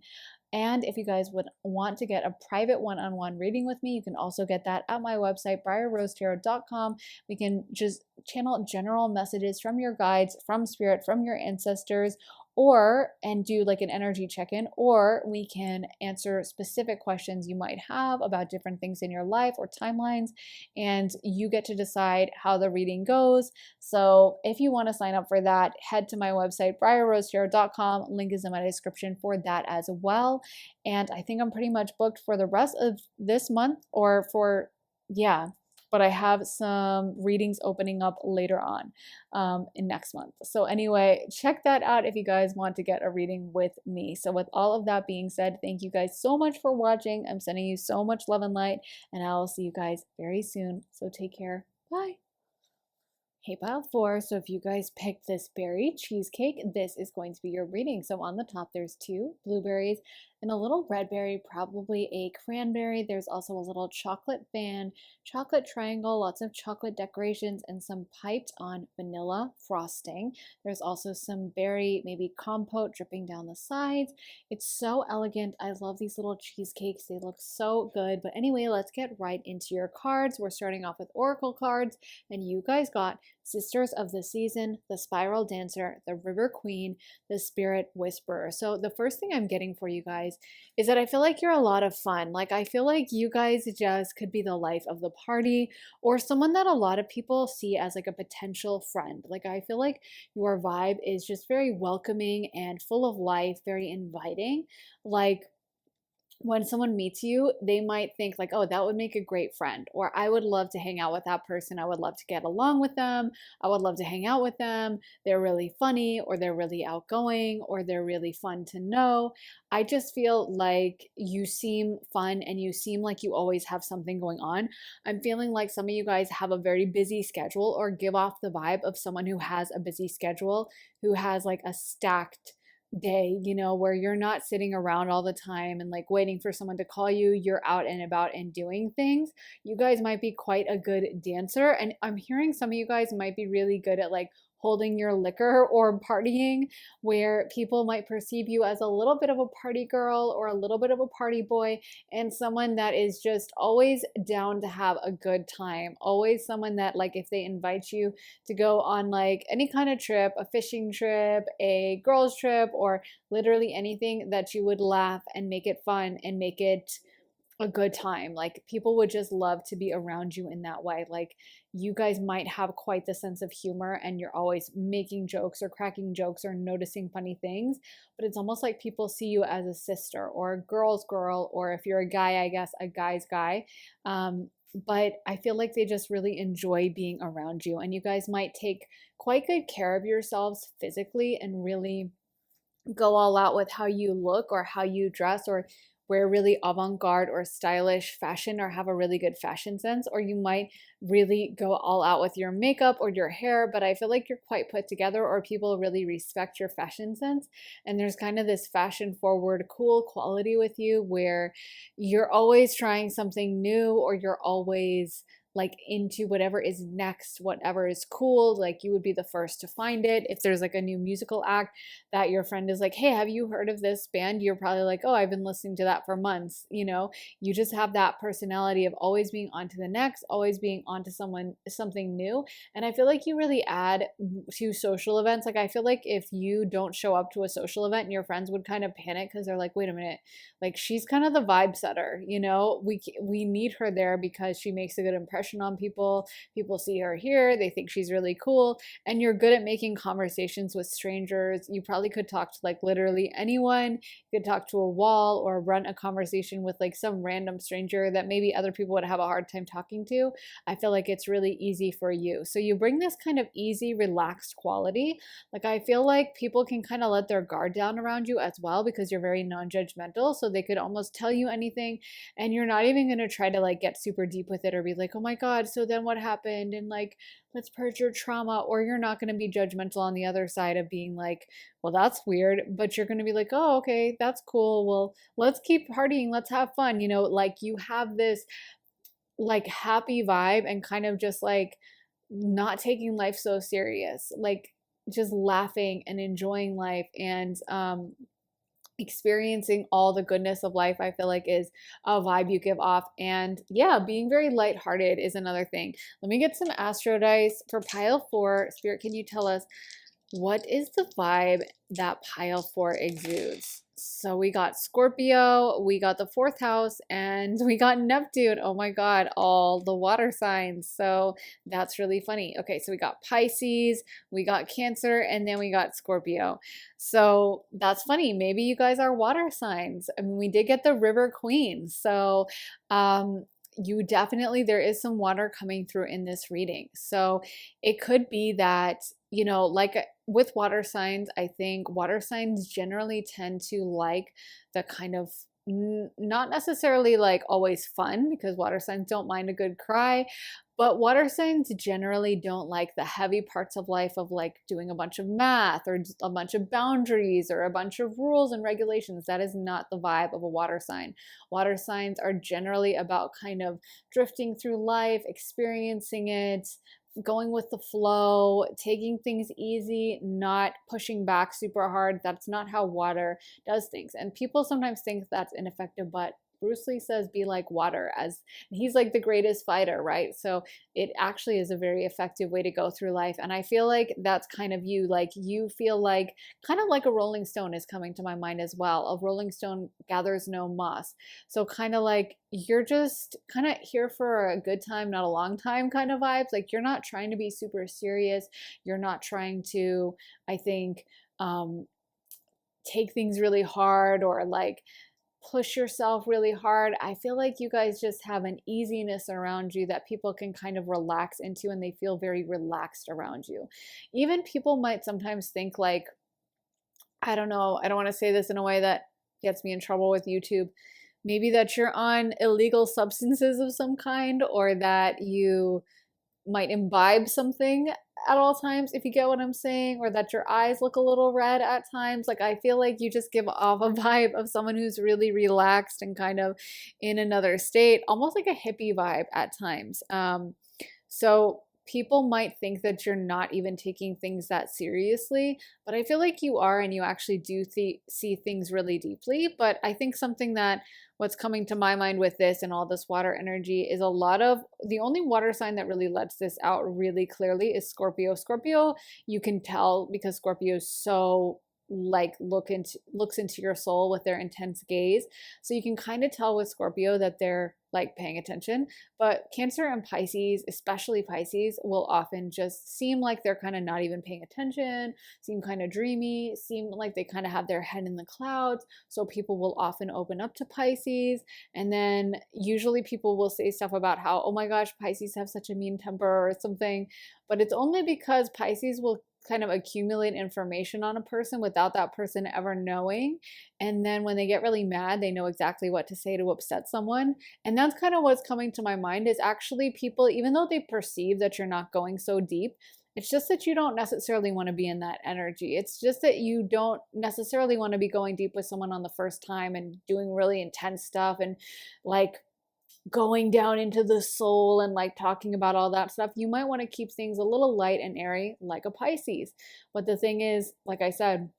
And if you guys would want to get a private one-on-one reading with me, you can also get that at my website, briarrosetarot.com. We can just channel general messages from your guides, from spirit, from your ancestors, and do like an energy check-in, or we can answer specific questions you might have about different things in your life or timelines, and you get to decide how the reading goes. So if you want to sign up for that, head to my website, briarrosetarot.com. Link is in my description for that as well. And I think I'm pretty much booked for the rest of this month, yeah, but I have some readings opening up later on in next month. So anyway, check that out if you guys want to get a reading with me. So with all of that being said, thank you guys so much for watching. I'm sending you so much love and light, and I will see you guys very soon. So take care. Bye. Hey, pile 4. So if you guys picked this berry cheesecake, this is going to be your reading. So on the top, there's 2 blueberries and a little red berry, probably a cranberry. There's also a little chocolate band, chocolate triangle, lots of chocolate decorations, and some piped on vanilla frosting. There's also some berry, maybe compote dripping down the sides. It's so elegant. I love these little cheesecakes. They look so good. But anyway, let's get right into your cards. We're starting off with oracle cards, and you guys got Sisters of the Season, the Spiral Dancer, the River Queen, the Spirit Whisperer. So the first thing I'm getting for you guys is that I feel like you're a lot of fun. Like, I feel like you guys just could be the life of the party, or someone that a lot of people see as like a potential friend. Like, I feel like your vibe is just very welcoming and full of life, very inviting. Like, when someone meets you, they might think like, oh, that would make a great friend, or I would love to hang out with that person. I would love to get along with them. I would love to hang out with them. They're really funny, or they're really outgoing, or they're really fun to know. I just feel like you seem fun, and you seem like you always have something going on. I'm feeling like some of you guys have a very busy schedule, or give off the vibe of someone who has a busy schedule, who has like a stacked day, where you're not sitting around all the time and like waiting for someone to call you. You're out and about and doing things. You guys might be quite a good dancer, and I'm hearing some of you guys might be really good at like holding your liquor or partying, where people might perceive you as a little bit of a party girl or a little bit of a party boy, and someone that is just always down to have a good time. Always someone that, like, if they invite you to go on like any kind of trip, a fishing trip, a girls trip, or literally anything, that you would laugh and make it fun and make it a good time. Like, people would just love to be around you in that way. Like, you guys might have quite the sense of humor, and you're always making jokes or cracking jokes or noticing funny things, but it's almost like people see you as a sister or a girl's girl, or if you're a guy, I guess a guy's guy. But I feel like they just really enjoy being around you, and you guys might take quite good care of yourselves physically and really go all out with how you look or how you dress, or wear really avant-garde or stylish fashion, or have a really good fashion sense, or you might really go all out with your makeup or your hair. But I feel like you're quite put together, or people really respect your fashion sense, and there's kind of this fashion forward cool quality with you, where you're always trying something new, or you're always like into whatever is next, whatever is cool. Like, you would be the first to find it. If there's like a new musical act that your friend is like, hey, have you heard of this band? You're probably like, oh, I've been listening to that for months. You just have that personality of always being on to the next, always being on to something new. And I feel like you really add to social events. Like, I feel like if you don't show up to a social event, your friends would kind of panic, because they're like, wait a minute, like, she's kind of the vibe setter, we need her there because she makes a good impression impression on people. People see her here, they think she's really cool, and you're good at making conversations with strangers. You probably could talk to like literally anyone. You could talk to a wall or run a conversation with like some random stranger that maybe other people would have a hard time talking to. I feel like it's really easy for you. So you bring this kind of easy, relaxed quality. Like I feel like people can kind of let their guard down around you as well because you're very non-judgmental. So they could almost tell you anything and you're not even going to try to like get super deep with it or be like, oh my God, so then what happened? And like, let's purge your trauma. Or you're not going to be judgmental on the other side of being like, well, that's weird. But you're going to be like, oh, okay, that's cool. Well, let's keep partying. Let's have fun. You know, like you have this like happy vibe and kind of just like not taking life so serious, like just laughing and enjoying life and experiencing all the goodness of life. I feel like is a vibe you give off. And yeah, being very lighthearted is another thing. Let me get some astro dice for pile 4. Spirit, can you tell us what is the vibe that pile 4 exudes? So we got Scorpio, we got the 4th house, and we got Neptune. Oh my God, all the water signs. So that's really funny. Okay, so we got Pisces, we got Cancer, and then we got Scorpio. So that's funny. Maybe you guys are water signs. I mean, we did get the River Queen. So you definitely, there is some water coming through in this reading. So it could be that, you know, like with water signs, I think water signs generally tend to like the kind of not necessarily like always fun, because water signs don't mind a good cry, but water signs generally don't like the heavy parts of life of like doing a bunch of math or a bunch of boundaries or a bunch of rules and regulations. That is not the vibe of a water sign. Water signs are generally about kind of drifting through life, experiencing it, going with the flow, taking things easy, not pushing back super hard. That's not how water does things. And people sometimes think that's ineffective, but Bruce Lee says be like water, as he's like the greatest fighter, right? So it actually is a very effective way to go through life. And I feel like that's kind of you, like you feel like kind of like a rolling stone is coming to my mind as well. A rolling stone gathers no moss. So kind of like you're just kind of here for a good time, not a long time kind of vibes. Like you're not trying to be super serious. You're not trying to, I think, take things really hard or like push yourself really hard. I feel like you guys just have an easiness around you that people can kind of relax into, and they feel very relaxed around you. Even people might sometimes think like, I don't know, I don't want to say this in a way that gets me in trouble with YouTube. Maybe that you're on illegal substances of some kind, or that you might imbibe something at all times, if you get what I'm saying, or that your eyes look a little red at times. Like I feel like you just give off a vibe of someone who's really relaxed and kind of in another state, almost like a hippie vibe at times. So people might think that you're not even taking things that seriously, but I feel like you are, and you actually do see things really deeply. But I think something that what's coming to my mind with this and all this water energy is a lot of the only water sign that really lets this out really clearly is Scorpio. Scorpio, you can tell because Scorpio is so like looks into your soul with their intense gaze. So you can kind of tell with Scorpio that they're like paying attention. But Cancer and Pisces, especially Pisces, will often just seem like they're kind of not even paying attention, seem kind of dreamy, seem like they kind of have their head in the clouds. So people will often open up to Pisces. And then usually people will say stuff about how, oh my gosh, Pisces have such a mean temper or something. But it's only because Pisces will kind of accumulate information on a person without that person ever knowing. And then when they get really mad, they know exactly what to say to upset someone. And that's kind of what's coming to my mind is actually people, even though they perceive that you're not going so deep, it's just that you don't necessarily want to be in that energy. It's just that you don't necessarily want to be going deep with someone on the first time and doing really intense stuff and like going down into the soul and like talking about all that stuff. You might want to keep things a little light and airy like a Pisces. But the thing is, like I said,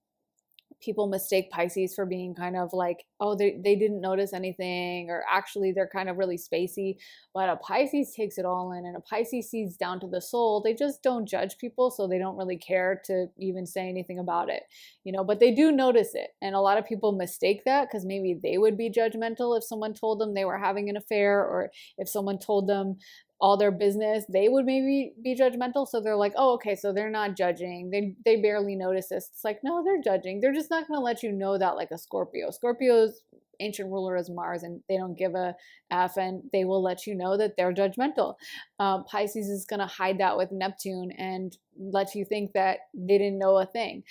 people mistake Pisces for being kind of like, oh, they didn't notice anything, or actually they're kind of really spacey. But a Pisces takes it all in, and a Pisces sees down to the soul. They just don't judge people, so they don't really care to even say anything about it, you know, but they do notice it. And a lot of people mistake that because maybe they would be judgmental if someone told them they were having an affair, or if someone told them all their business, they would maybe be judgmental. So they're like, oh, okay, so they're not judging. They barely notice this. It's like, no, they're judging. They're just not going to let you know that like a Scorpio. Scorpio's ancient ruler is Mars, and they don't give a F, and they will let you know that they're judgmental. Pisces is going to hide that with Neptune and let you think that they didn't know a thing.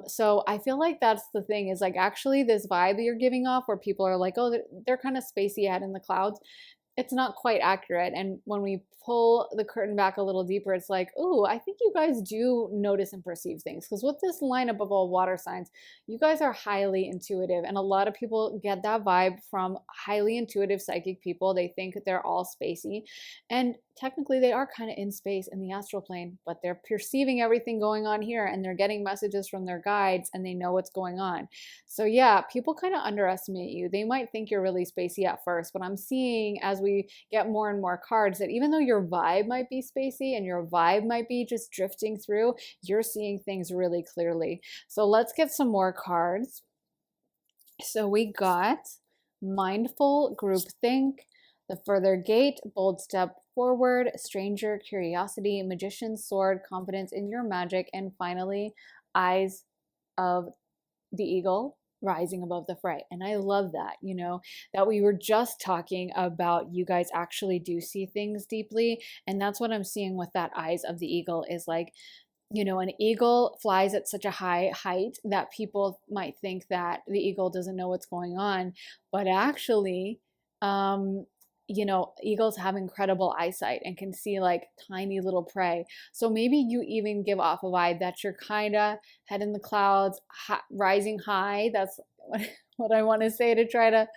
So I feel like that's the thing, is like actually this vibe that you're giving off where people are like, oh, they're kind of spacey ahead in the clouds. It's not quite accurate. And when we pull the curtain back a little deeper, it's like, oh, I think you guys do notice and perceive things. Because with this lineup of all water signs, you guys are highly intuitive. And a lot of people get that vibe from highly intuitive psychic people. They think they're all spacey. And technically they are kind of in space in the astral plane, but they're perceiving everything going on here, and they're getting messages from their guides, and they know what's going on. So yeah, people kind of underestimate you. They might think you're really spacey at first, but I'm seeing as we get more and more cards that even though your vibe might be spacey and your vibe might be just drifting through, you're seeing things really clearly. So let's get some more cards. So we got mindful, groupthink, the further gate, bold step forward, stranger, curiosity, magician's sword, confidence in your magic, and finally, eyes of the eagle rising above the fray. And I love that, you know, that we were just talking about you guys actually do see things deeply. And that's what I'm seeing with that eyes of the eagle is like, you know, an eagle flies at such a high height that people might think that the eagle doesn't know what's going on. But actually, you know, eagles have incredible eyesight and can see like tiny little prey. So maybe you even give off a vibe that you're kind of head in the clouds, rising high. That's what I want to say to try to,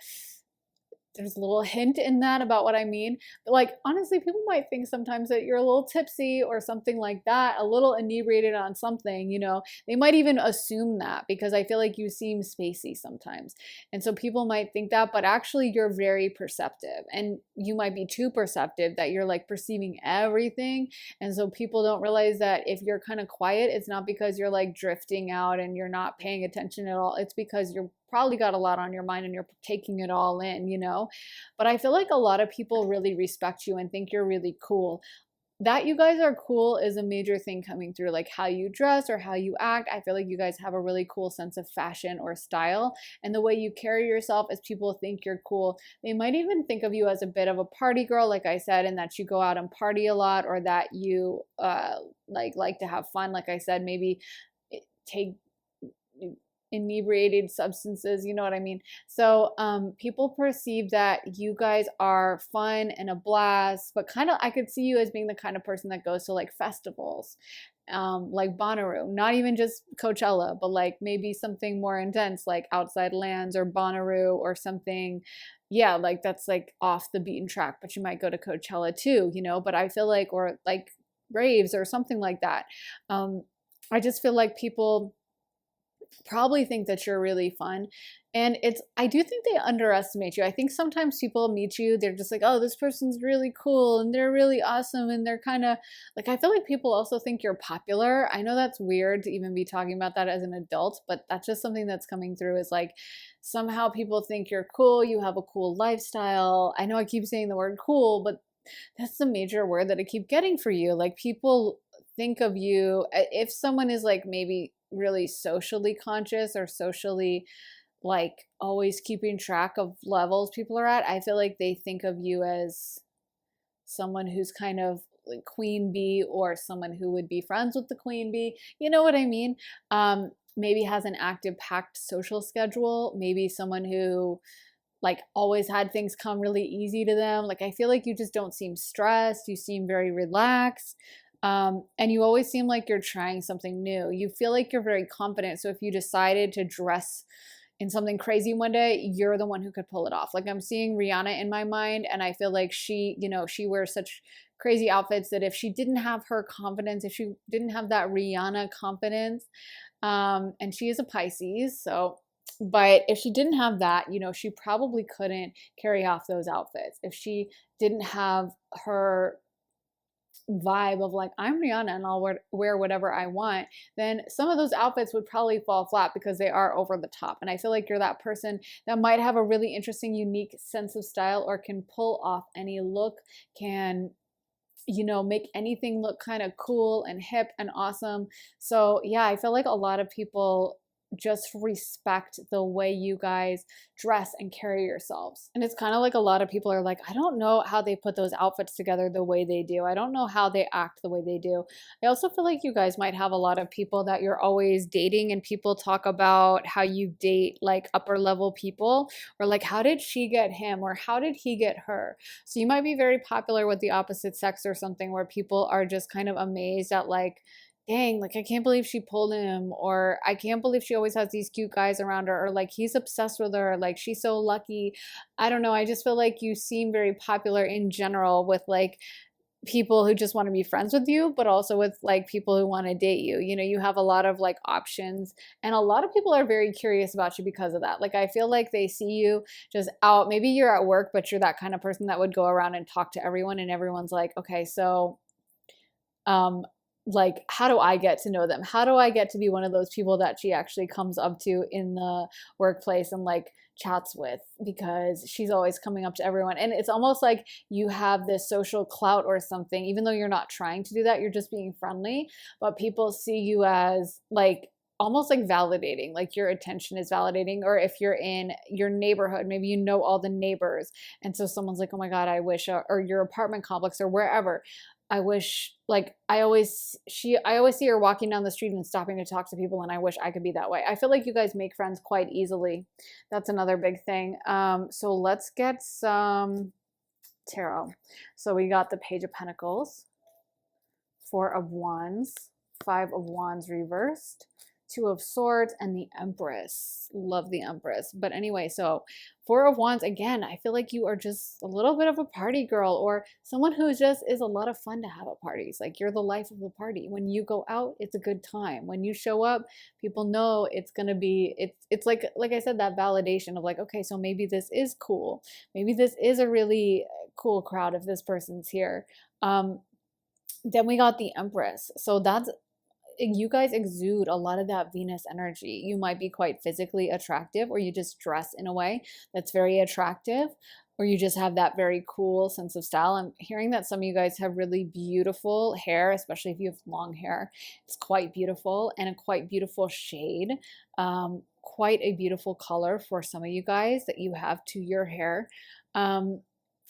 there's a little hint in that about what I mean. But like, honestly, people might think sometimes that you're a little tipsy or something like that, a little inebriated on something, you know, they might even assume that because I feel like you seem spacey sometimes. And so people might think that, but actually you're very perceptive, and you might be too perceptive that you're like perceiving everything. And so people don't realize that if you're kind of quiet, it's not because you're like drifting out and you're not paying attention at all. It's because you're probably got a lot on your mind and you're taking it all in, you know? But I feel like a lot of people really respect you and think you're really cool. That you guys are cool is a major thing coming through, like how you dress or how you act. I feel like you guys have a really cool sense of fashion or style, and the way you carry yourself as people think you're cool. They might even think of you as a bit of a party girl, like I said, and that you go out and party a lot, or that you like to have fun. Like I said, maybe take inebriated substances, you know what I mean? So people perceive that you guys are fun and a blast, but kind of I could see you as being the kind of person that goes to like festivals, like Bonnaroo, not even just Coachella, but like maybe something more intense like Outside Lands or Bonnaroo or something. Yeah, like that's like off the beaten track, but you might go to Coachella too, you know? But I feel like, or like raves or something like that. I just feel like people probably think that you're really fun. And I do think they underestimate you. I think sometimes people meet you, they're just like, oh, this person's really cool and they're really awesome. And they're kind of like, I feel like people also think you're popular. I know that's weird to even be talking about that as an adult, but that's just something that's coming through is like, somehow people think you're cool. You have a cool lifestyle. I know I keep saying the word cool, but that's the major word that I keep getting for you. Like people think of you, if someone is like maybe really socially conscious or socially like always keeping track of levels people are at, I feel like they think of you as someone who's kind of like queen bee, or someone who would be friends with the queen bee. You know what I mean? Maybe has an active packed social schedule, maybe someone who like always had things come really easy to them. Like I feel like you just don't seem stressed, you seem very relaxed. And you always seem like you're trying something new. You feel like you're very confident. So if you decided to dress in something crazy one day, you're the one who could pull it off. Like I'm seeing Rihanna in my mind, and I feel like she, you know, she wears such crazy outfits that if she didn't have her confidence, if she didn't have that Rihanna confidence, and she is a Pisces, so but if she didn't have that, you know, she probably couldn't carry off those outfits. If she didn't have her vibe of like, I'm Rihanna and I'll wear whatever I want, then some of those outfits would probably fall flat because they are over the top. And I feel like you're that person that might have a really interesting, unique sense of style, or can pull off any look, can make anything look kind of cool and hip and awesome. So, yeah, I feel like a lot of people just respect the way you guys dress and carry yourselves. And it's kind of like a lot of people are like, I don't know how they put those outfits together the way they do. I don't know how they act the way they do. I also feel like you guys might have a lot of people that you're always dating, and people talk about how you date like upper level people, or like, how did she get him, or how did he get her? So you might be very popular with the opposite sex or something, where people are just kind of amazed at like, dang, like I can't believe she pulled him, or I can't believe she always has these cute guys around her, or like he's obsessed with her, like she's so lucky. I don't know. I just feel like you seem very popular in general with like people who just want to be friends with you, but also with like people who want to date you. You have a lot of like options, and a lot of people are very curious about you because of that. Like I feel like they see you just out. Maybe you're at work, but you're that kind of person that would go around and talk to everyone, and everyone's like, okay, so um like, how do I get to know them? How do I get to be one of those people that she actually comes up to in the workplace and like chats with, because she's always coming up to everyone. And it's almost like you have this social clout or something, even though you're not trying to do that, you're just being friendly, but people see you as like almost like validating, like your attention is validating. Or if you're in your neighborhood, maybe you know all the neighbors, and so someone's like, oh my god, I wish, or your apartment complex or wherever, I wish, like I always see her walking down the street and stopping to talk to people, and I wish I could be that way. I feel like you guys make friends quite easily. That's another big thing. So let's get some tarot. So we got the Page of Pentacles, Four of Wands, Five of Wands reversed, Two of Swords, and the Empress. Love the Empress. But anyway, so Four of Wands, again, I feel like you are just a little bit of a party girl, or someone who just is a lot of fun to have at parties. Like you're the life of the party. When you go out, it's a good time. When you show up, people know it's gonna be, it's like I said, that validation of like, okay, so maybe this is cool. Maybe this is a really cool crowd if this person's here. Then we got the Empress. So that's, you guys exude a lot of that Venus energy. You might be quite physically attractive, or you just dress in a way that's very attractive, or you just have that very cool sense of style. I'm hearing that some of you guys have really beautiful hair, especially if you have long hair. It's quite beautiful, and a quite beautiful shade. Quite a beautiful color for some of you guys that you have to your hair.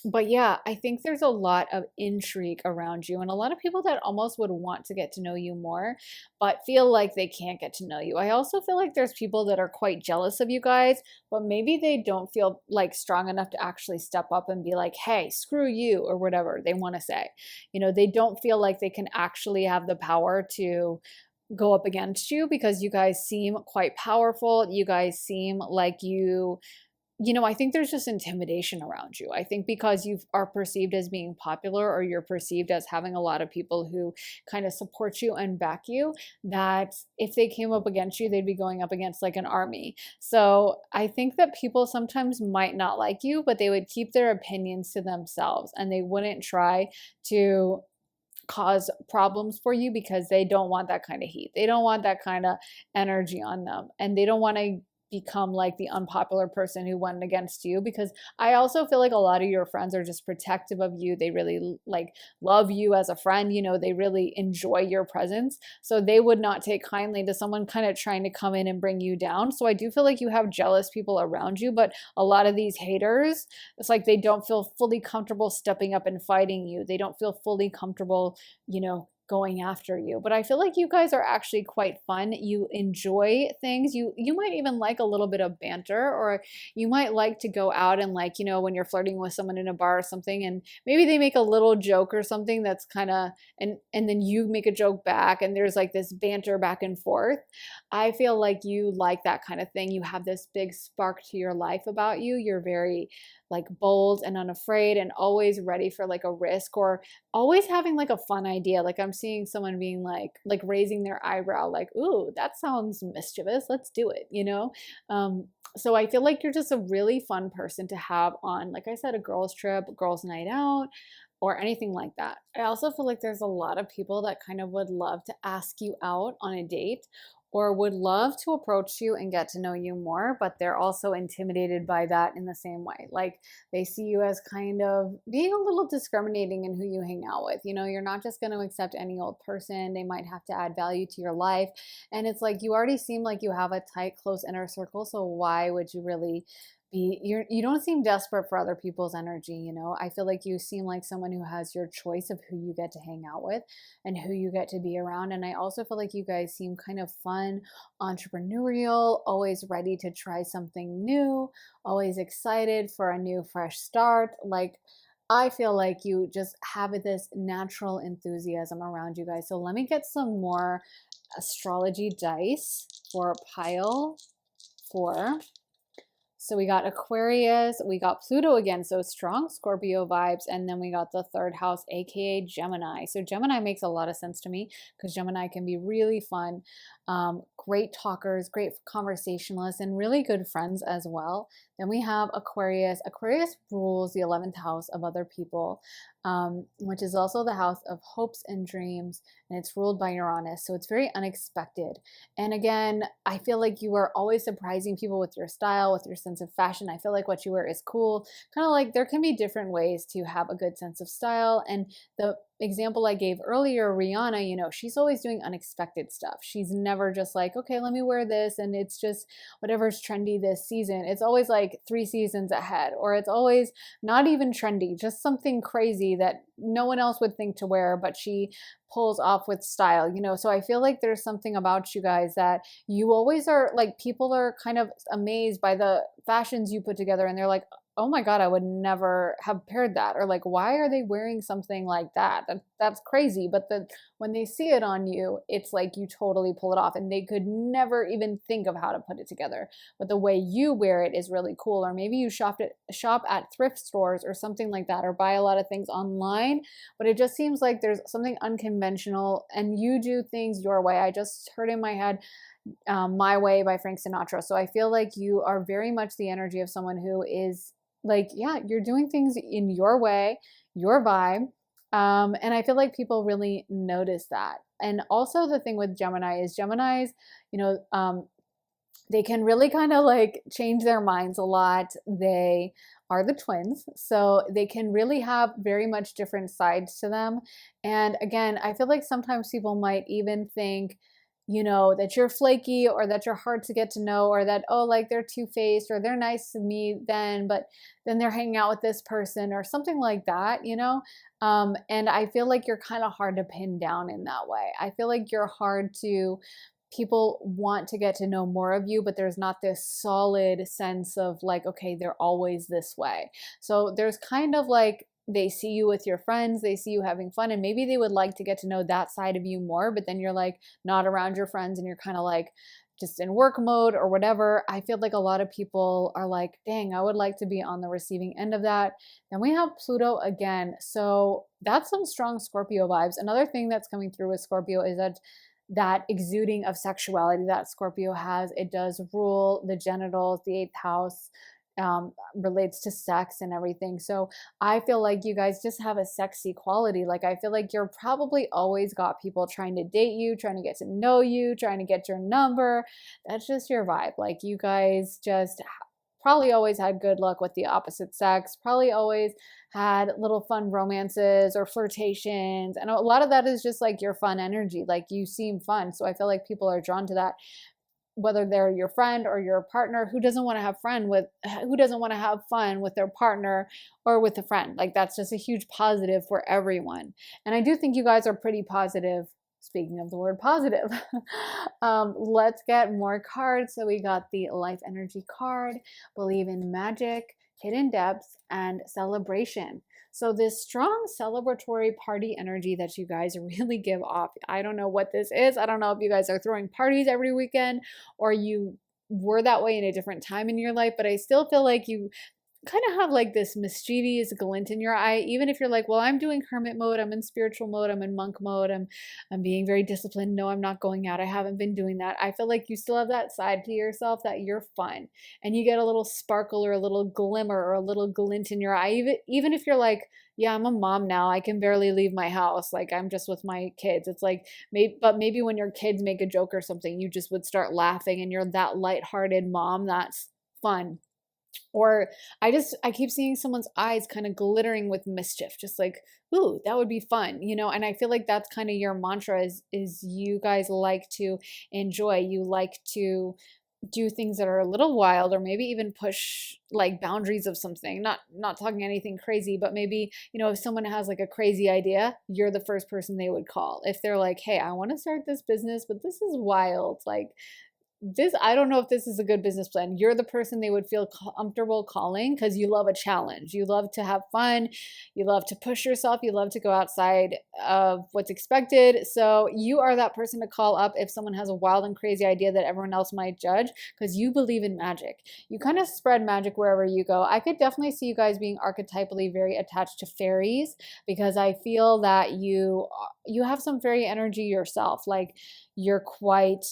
But yeah, I think there's a lot of intrigue around you, and a lot of people that almost would want to get to know you more, but feel like they can't get to know you. I also feel like there's people that are quite jealous of you guys, but maybe they don't feel like strong enough to actually step up and be like, hey, screw you, or whatever they want to say. They don't feel like they can actually have the power to go up against you, because you guys seem quite powerful. You guys seem like I think there's just intimidation around you. I think because you are perceived as being popular, or you're perceived as having a lot of people who kind of support you and back you, that if they came up against you, they'd be going up against like an army. So I think that people sometimes might not like you, but they would keep their opinions to themselves, and they wouldn't try to cause problems for you, because they don't want that kind of heat. They don't want that kind of energy on them, and they don't want to become like the unpopular person who went against you, because I also feel like a lot of your friends are just protective of you. They really like love you as a friend, they really enjoy your presence. So they would not take kindly to someone kind of trying to come in and bring you down. So I do feel like you have jealous people around you, but a lot of these haters, it's like they don't feel fully comfortable stepping up and fighting you. They don't feel fully comfortable, going after you. But I feel like you guys are actually quite fun. You enjoy things. You might even like a little bit of banter, or you might like to go out and like, when you're flirting with someone in a bar or something, and maybe they make a little joke or something that's kind of, and then you make a joke back, and there's like this banter back and forth. I feel like you like that kind of thing. You have this big spark to your life about you. You're very like bold and unafraid, and always ready for like a risk, or always having like a fun idea. Like I'm seeing someone being like raising their eyebrow, like, ooh, that sounds mischievous. Let's do it, So I feel like you're just a really fun person to have on, like I said, a girls trip, girls night out, or anything like that. I also feel like there's a lot of people that kind of would love to ask you out on a date, or would love to approach you and get to know you more, but they're also intimidated by that in the same way. Like they see you as kind of being a little discriminating in who you hang out with. You know, you're not just going to accept any old person. They might have to add value to your life. And it's like you already seem like you have a tight, close inner circle. So why would you really you don't seem desperate for other people's energy, you know? I feel like you seem like someone who has your choice of who you get to hang out with and who you get to be around. And I also feel like you guys seem kind of fun, entrepreneurial, always ready to try something new, always excited for a new fresh start. Like I feel like you just have this natural enthusiasm around you guys. So let me get some more astrology dice for pile 4. So we got Aquarius, we got Pluto again, so strong Scorpio vibes, and then we got the 3rd house, aka Gemini. So Gemini makes a lot of sense to me because Gemini can be really fun, great talkers, great conversationalists, and really good friends as well. Then we have Aquarius. Aquarius rules the 11th house of other people, which is also the house of hopes and dreams, and it's ruled by Uranus. So it's very unexpected. And again, I feel like you are always surprising people with your style, with your sense of fashion. I feel like what you wear is cool. Kind of like there can be different ways to have a good sense of style. And the example I gave earlier, Rihanna, you know, she's always doing unexpected stuff. She's never just like, okay, let me wear this and it's just whatever's trendy this season. It's always like 3 seasons ahead, or it's always not even trendy, just something crazy that no one else would think to wear, but she pulls off with style, you know? So I feel like there's something about you guys that you always are like, people are kind of amazed by the fashions you put together and they're like, oh my God, I would never have paired that. Or like, why are they wearing something like that? That's crazy. But when they see it on you, it's like you totally pull it off and they could never even think of how to put it together. But the way you wear it is really cool. Or maybe you shop at thrift stores or something like that, or buy a lot of things online. But it just seems like there's something unconventional and you do things your way. I just heard in my head, My Way by Frank Sinatra. So I feel like you are very much the energy of someone who is like, yeah, you're doing things in your way, your vibe. And I feel like people really notice that. And also the thing with Gemini is Geminis, you know, they can really kind of like change their minds a lot. They are the twins, so they can really have very much different sides to them. And again, I feel like sometimes people might even think, you know, that you're flaky or that you're hard to get to know, or that, oh, like they're two-faced or they're nice to me then, but then they're hanging out with this person or something like that, you know? And I feel like you're kind of hard to pin down in that way. I feel like you're hard to, people want to get to know more of you, but there's not this solid sense of like, okay, they're always this way. So there's kind of like, they see you with your friends, they see you having fun, and maybe they would like to get to know that side of you more, but then you're like not around your friends and you're kind of like just in work mode or whatever. I feel like a lot of people are like, dang, I would like to be on the receiving end of that. Then we have Pluto again. So that's some strong Scorpio vibes. Another thing that's coming through with Scorpio is that exuding of sexuality that Scorpio has. It does rule the genitals, the 8th house, relates to sex and everything. So I feel like you guys just have a sexy quality. Like I feel like you're probably always got people trying to date you, trying to get to know you, trying to get your number. That's just your vibe. Like you guys just probably always had good luck with the opposite sex, probably always had little fun romances or flirtations. And a lot of that is just like your fun energy. Like you seem fun. So I feel like people are drawn to that, whether they're your friend or your partner. Who doesn't want to have fun with their partner or with a friend? Like that's just a huge positive for everyone. And I do think you guys are pretty positive. Speaking of the word positive, let's get more cards. So we got the life energy card, believe in magic, hidden depths, and celebration. So this strong celebratory party energy that you guys really give off. I don't know what this is. I don't know if you guys are throwing parties every weekend or you were that way in a different time in your life, but I still feel like you kind of have like this mischievous glint in your eye, even if you're like, well, I'm doing hermit mode, I'm in spiritual mode, I'm in monk mode, I'm being very disciplined. No, I'm not going out. I haven't been doing that. I feel like you still have that side to yourself that you're fun, and you get a little sparkle or a little glimmer or a little glint in your eye. Even if you're like, yeah, I'm a mom now. I can barely leave my house. Like I'm just with my kids. It's like maybe when your kids make a joke or something, you just would start laughing and you're that lighthearted mom that's fun. Or I keep seeing someone's eyes kind of glittering with mischief, just like, ooh, that would be fun, you know? And I feel like that's kind of your mantra is you guys like to enjoy, you like to do things that are a little wild or maybe even push like boundaries of something. Not talking anything crazy, but maybe, you know, if someone has like a crazy idea, you're the first person they would call. If they're like, "Hey, I want to start this business, but this is wild." Like this, I don't know if this is a good business plan. You're the person they would feel comfortable calling because you love a challenge. You love to have fun. You love to push yourself. You love to go outside of what's expected. So you are that person to call up if someone has a wild and crazy idea that everyone else might judge because you believe in magic. You kind of spread magic wherever you go. I could definitely see you guys being archetypally very attached to fairies because I feel that you have some fairy energy yourself. Like you're quite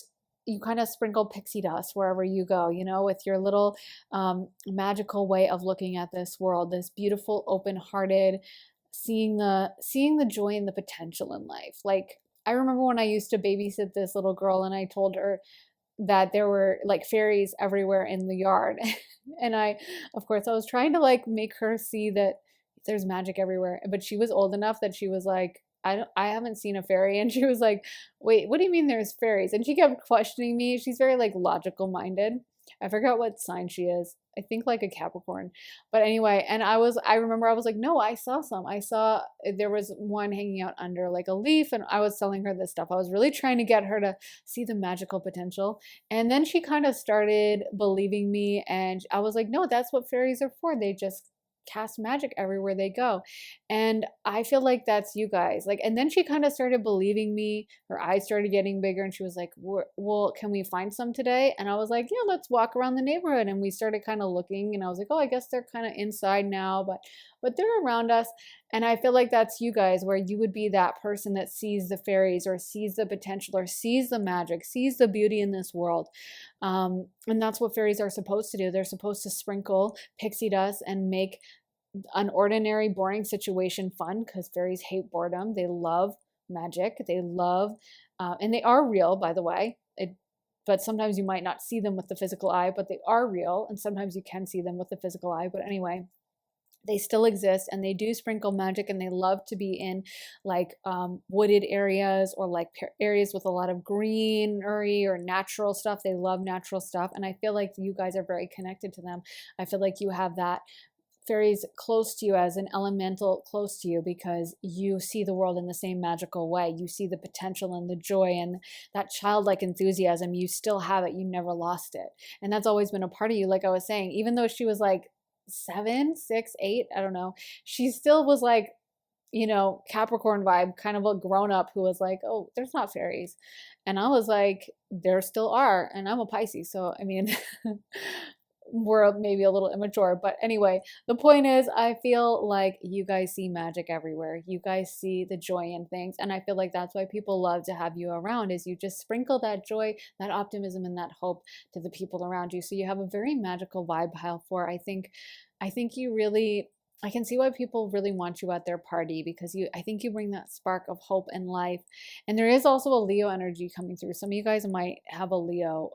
you kind of sprinkle pixie dust wherever you go, you know, with your little magical way of looking at this world, this beautiful, open-hearted, seeing the joy and the potential in life. Like I remember when I used to babysit this little girl, and I told her that there were like fairies everywhere in the yard, and of course, I was trying to like make her see that there's magic everywhere, but she was old enough that she was like, I haven't seen a fairy. And she was like, wait, what do you mean there's fairies? And she kept questioning me. She's very like logical minded. I forgot what sign she is. I think like a Capricorn. But anyway, and I remember I was like, no, I saw some. I saw there was one hanging out under like a leaf, and I was telling her this stuff. I was really trying to get her to see the magical potential. And then she kind of started believing me, and I was like, no, that's what fairies are for. They just cast magic everywhere they go. And I feel like that's you guys. Like, and then she kind of started believing me. Her eyes started getting bigger, and she was like, well, can we find some today? And I was like, yeah, let's walk around the neighborhood. And we started kind of looking, and I was like, oh, I guess they're kind of inside now, but they're around us. And I feel like that's you guys, where you would be that person that sees the fairies or sees the potential or sees the magic, sees the beauty in this world. And that's what fairies are supposed to do. They're supposed to sprinkle pixie dust and make an ordinary, boring situation fun because fairies hate boredom. They love magic. They love, and they are real, by the way. But sometimes you might not see them with the physical eye, but they are real. And sometimes you can see them with the physical eye. But anyway, they still exist, and they do sprinkle magic, and they love to be in like wooded areas or like areas with a lot of greenery or natural stuff. They love natural stuff. And I feel like you guys are very connected to them. I feel like you have that fairies close to you as an elemental close to you because you see the world in the same magical way. You see the potential and the joy and that childlike enthusiasm. You still have it. You never lost it. And that's always been a part of you. Like I was saying, even though she was like 7, 6, 8, I don't know, she still was like, you know, Capricorn vibe, kind of a grown up who was like, oh, there's not fairies. And I was like, there still are. And I'm a Pisces. So, I mean, we're maybe a little immature, but anyway, the point is I feel like you guys see magic everywhere. You guys see the joy in things, and I feel like that's why people love to have you around, is you just sprinkle that joy, that optimism, and that hope to the people around you. So you have a very magical vibe, Pile 4. I think you really, I can see why people really want you at their party, because I think you bring that spark of hope and life. And there is also a Leo energy coming through. Some of you guys might have a Leo,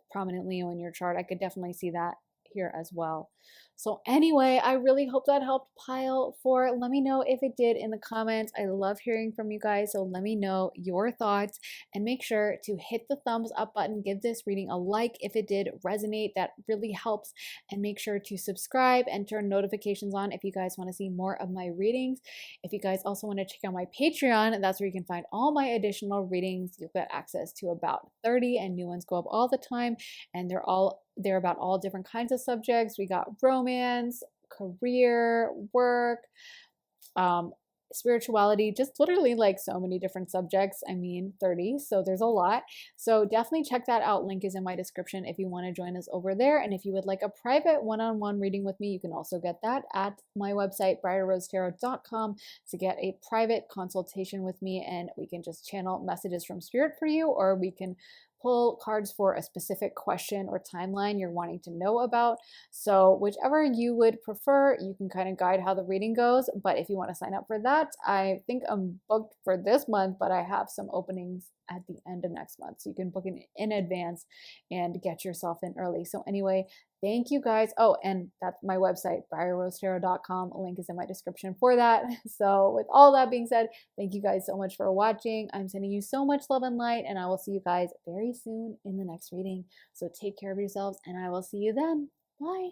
prominent Leo in your chart. I could definitely see that here as well. So anyway, I really hope that helped, Pile 4. Let me know if it did in the comments. I love hearing from you guys, so let me know your thoughts, and make sure to hit the thumbs up button. Give this reading a like if it did resonate. That really helps. And make sure to subscribe and turn notifications on if you guys want to see more of my readings. If you guys also want to check out my Patreon, that's where you can find all my additional readings. You'll get access to about 30, and new ones go up all the time, and they're about all different kinds of subjects. We got romance, career, work, spirituality, just literally like so many different subjects. I mean, 30, so there's a lot. So definitely check that out. Link is in my description if you want to join us over there. And if you would like a private one-on-one reading with me, you can also get that at my website, briarrosetarot.com, to get a private consultation with me, and we can just channel messages from spirit for you, or we can pull cards for a specific question or timeline you're wanting to know about. So whichever you would prefer, you can kind of guide how the reading goes. But if you want to sign up for that, I think I'm booked for this month, but I have some openings at the end of next month. So you can book in advance and get yourself in early. So anyway, thank you guys. Oh, and that's my website, briarrosetarot.com. A link is in my description for that. So with all that being said, thank you guys so much for watching. I'm sending you so much love and light, and I will see you guys very soon in the next reading. So take care of yourselves, and I will see you then. Bye.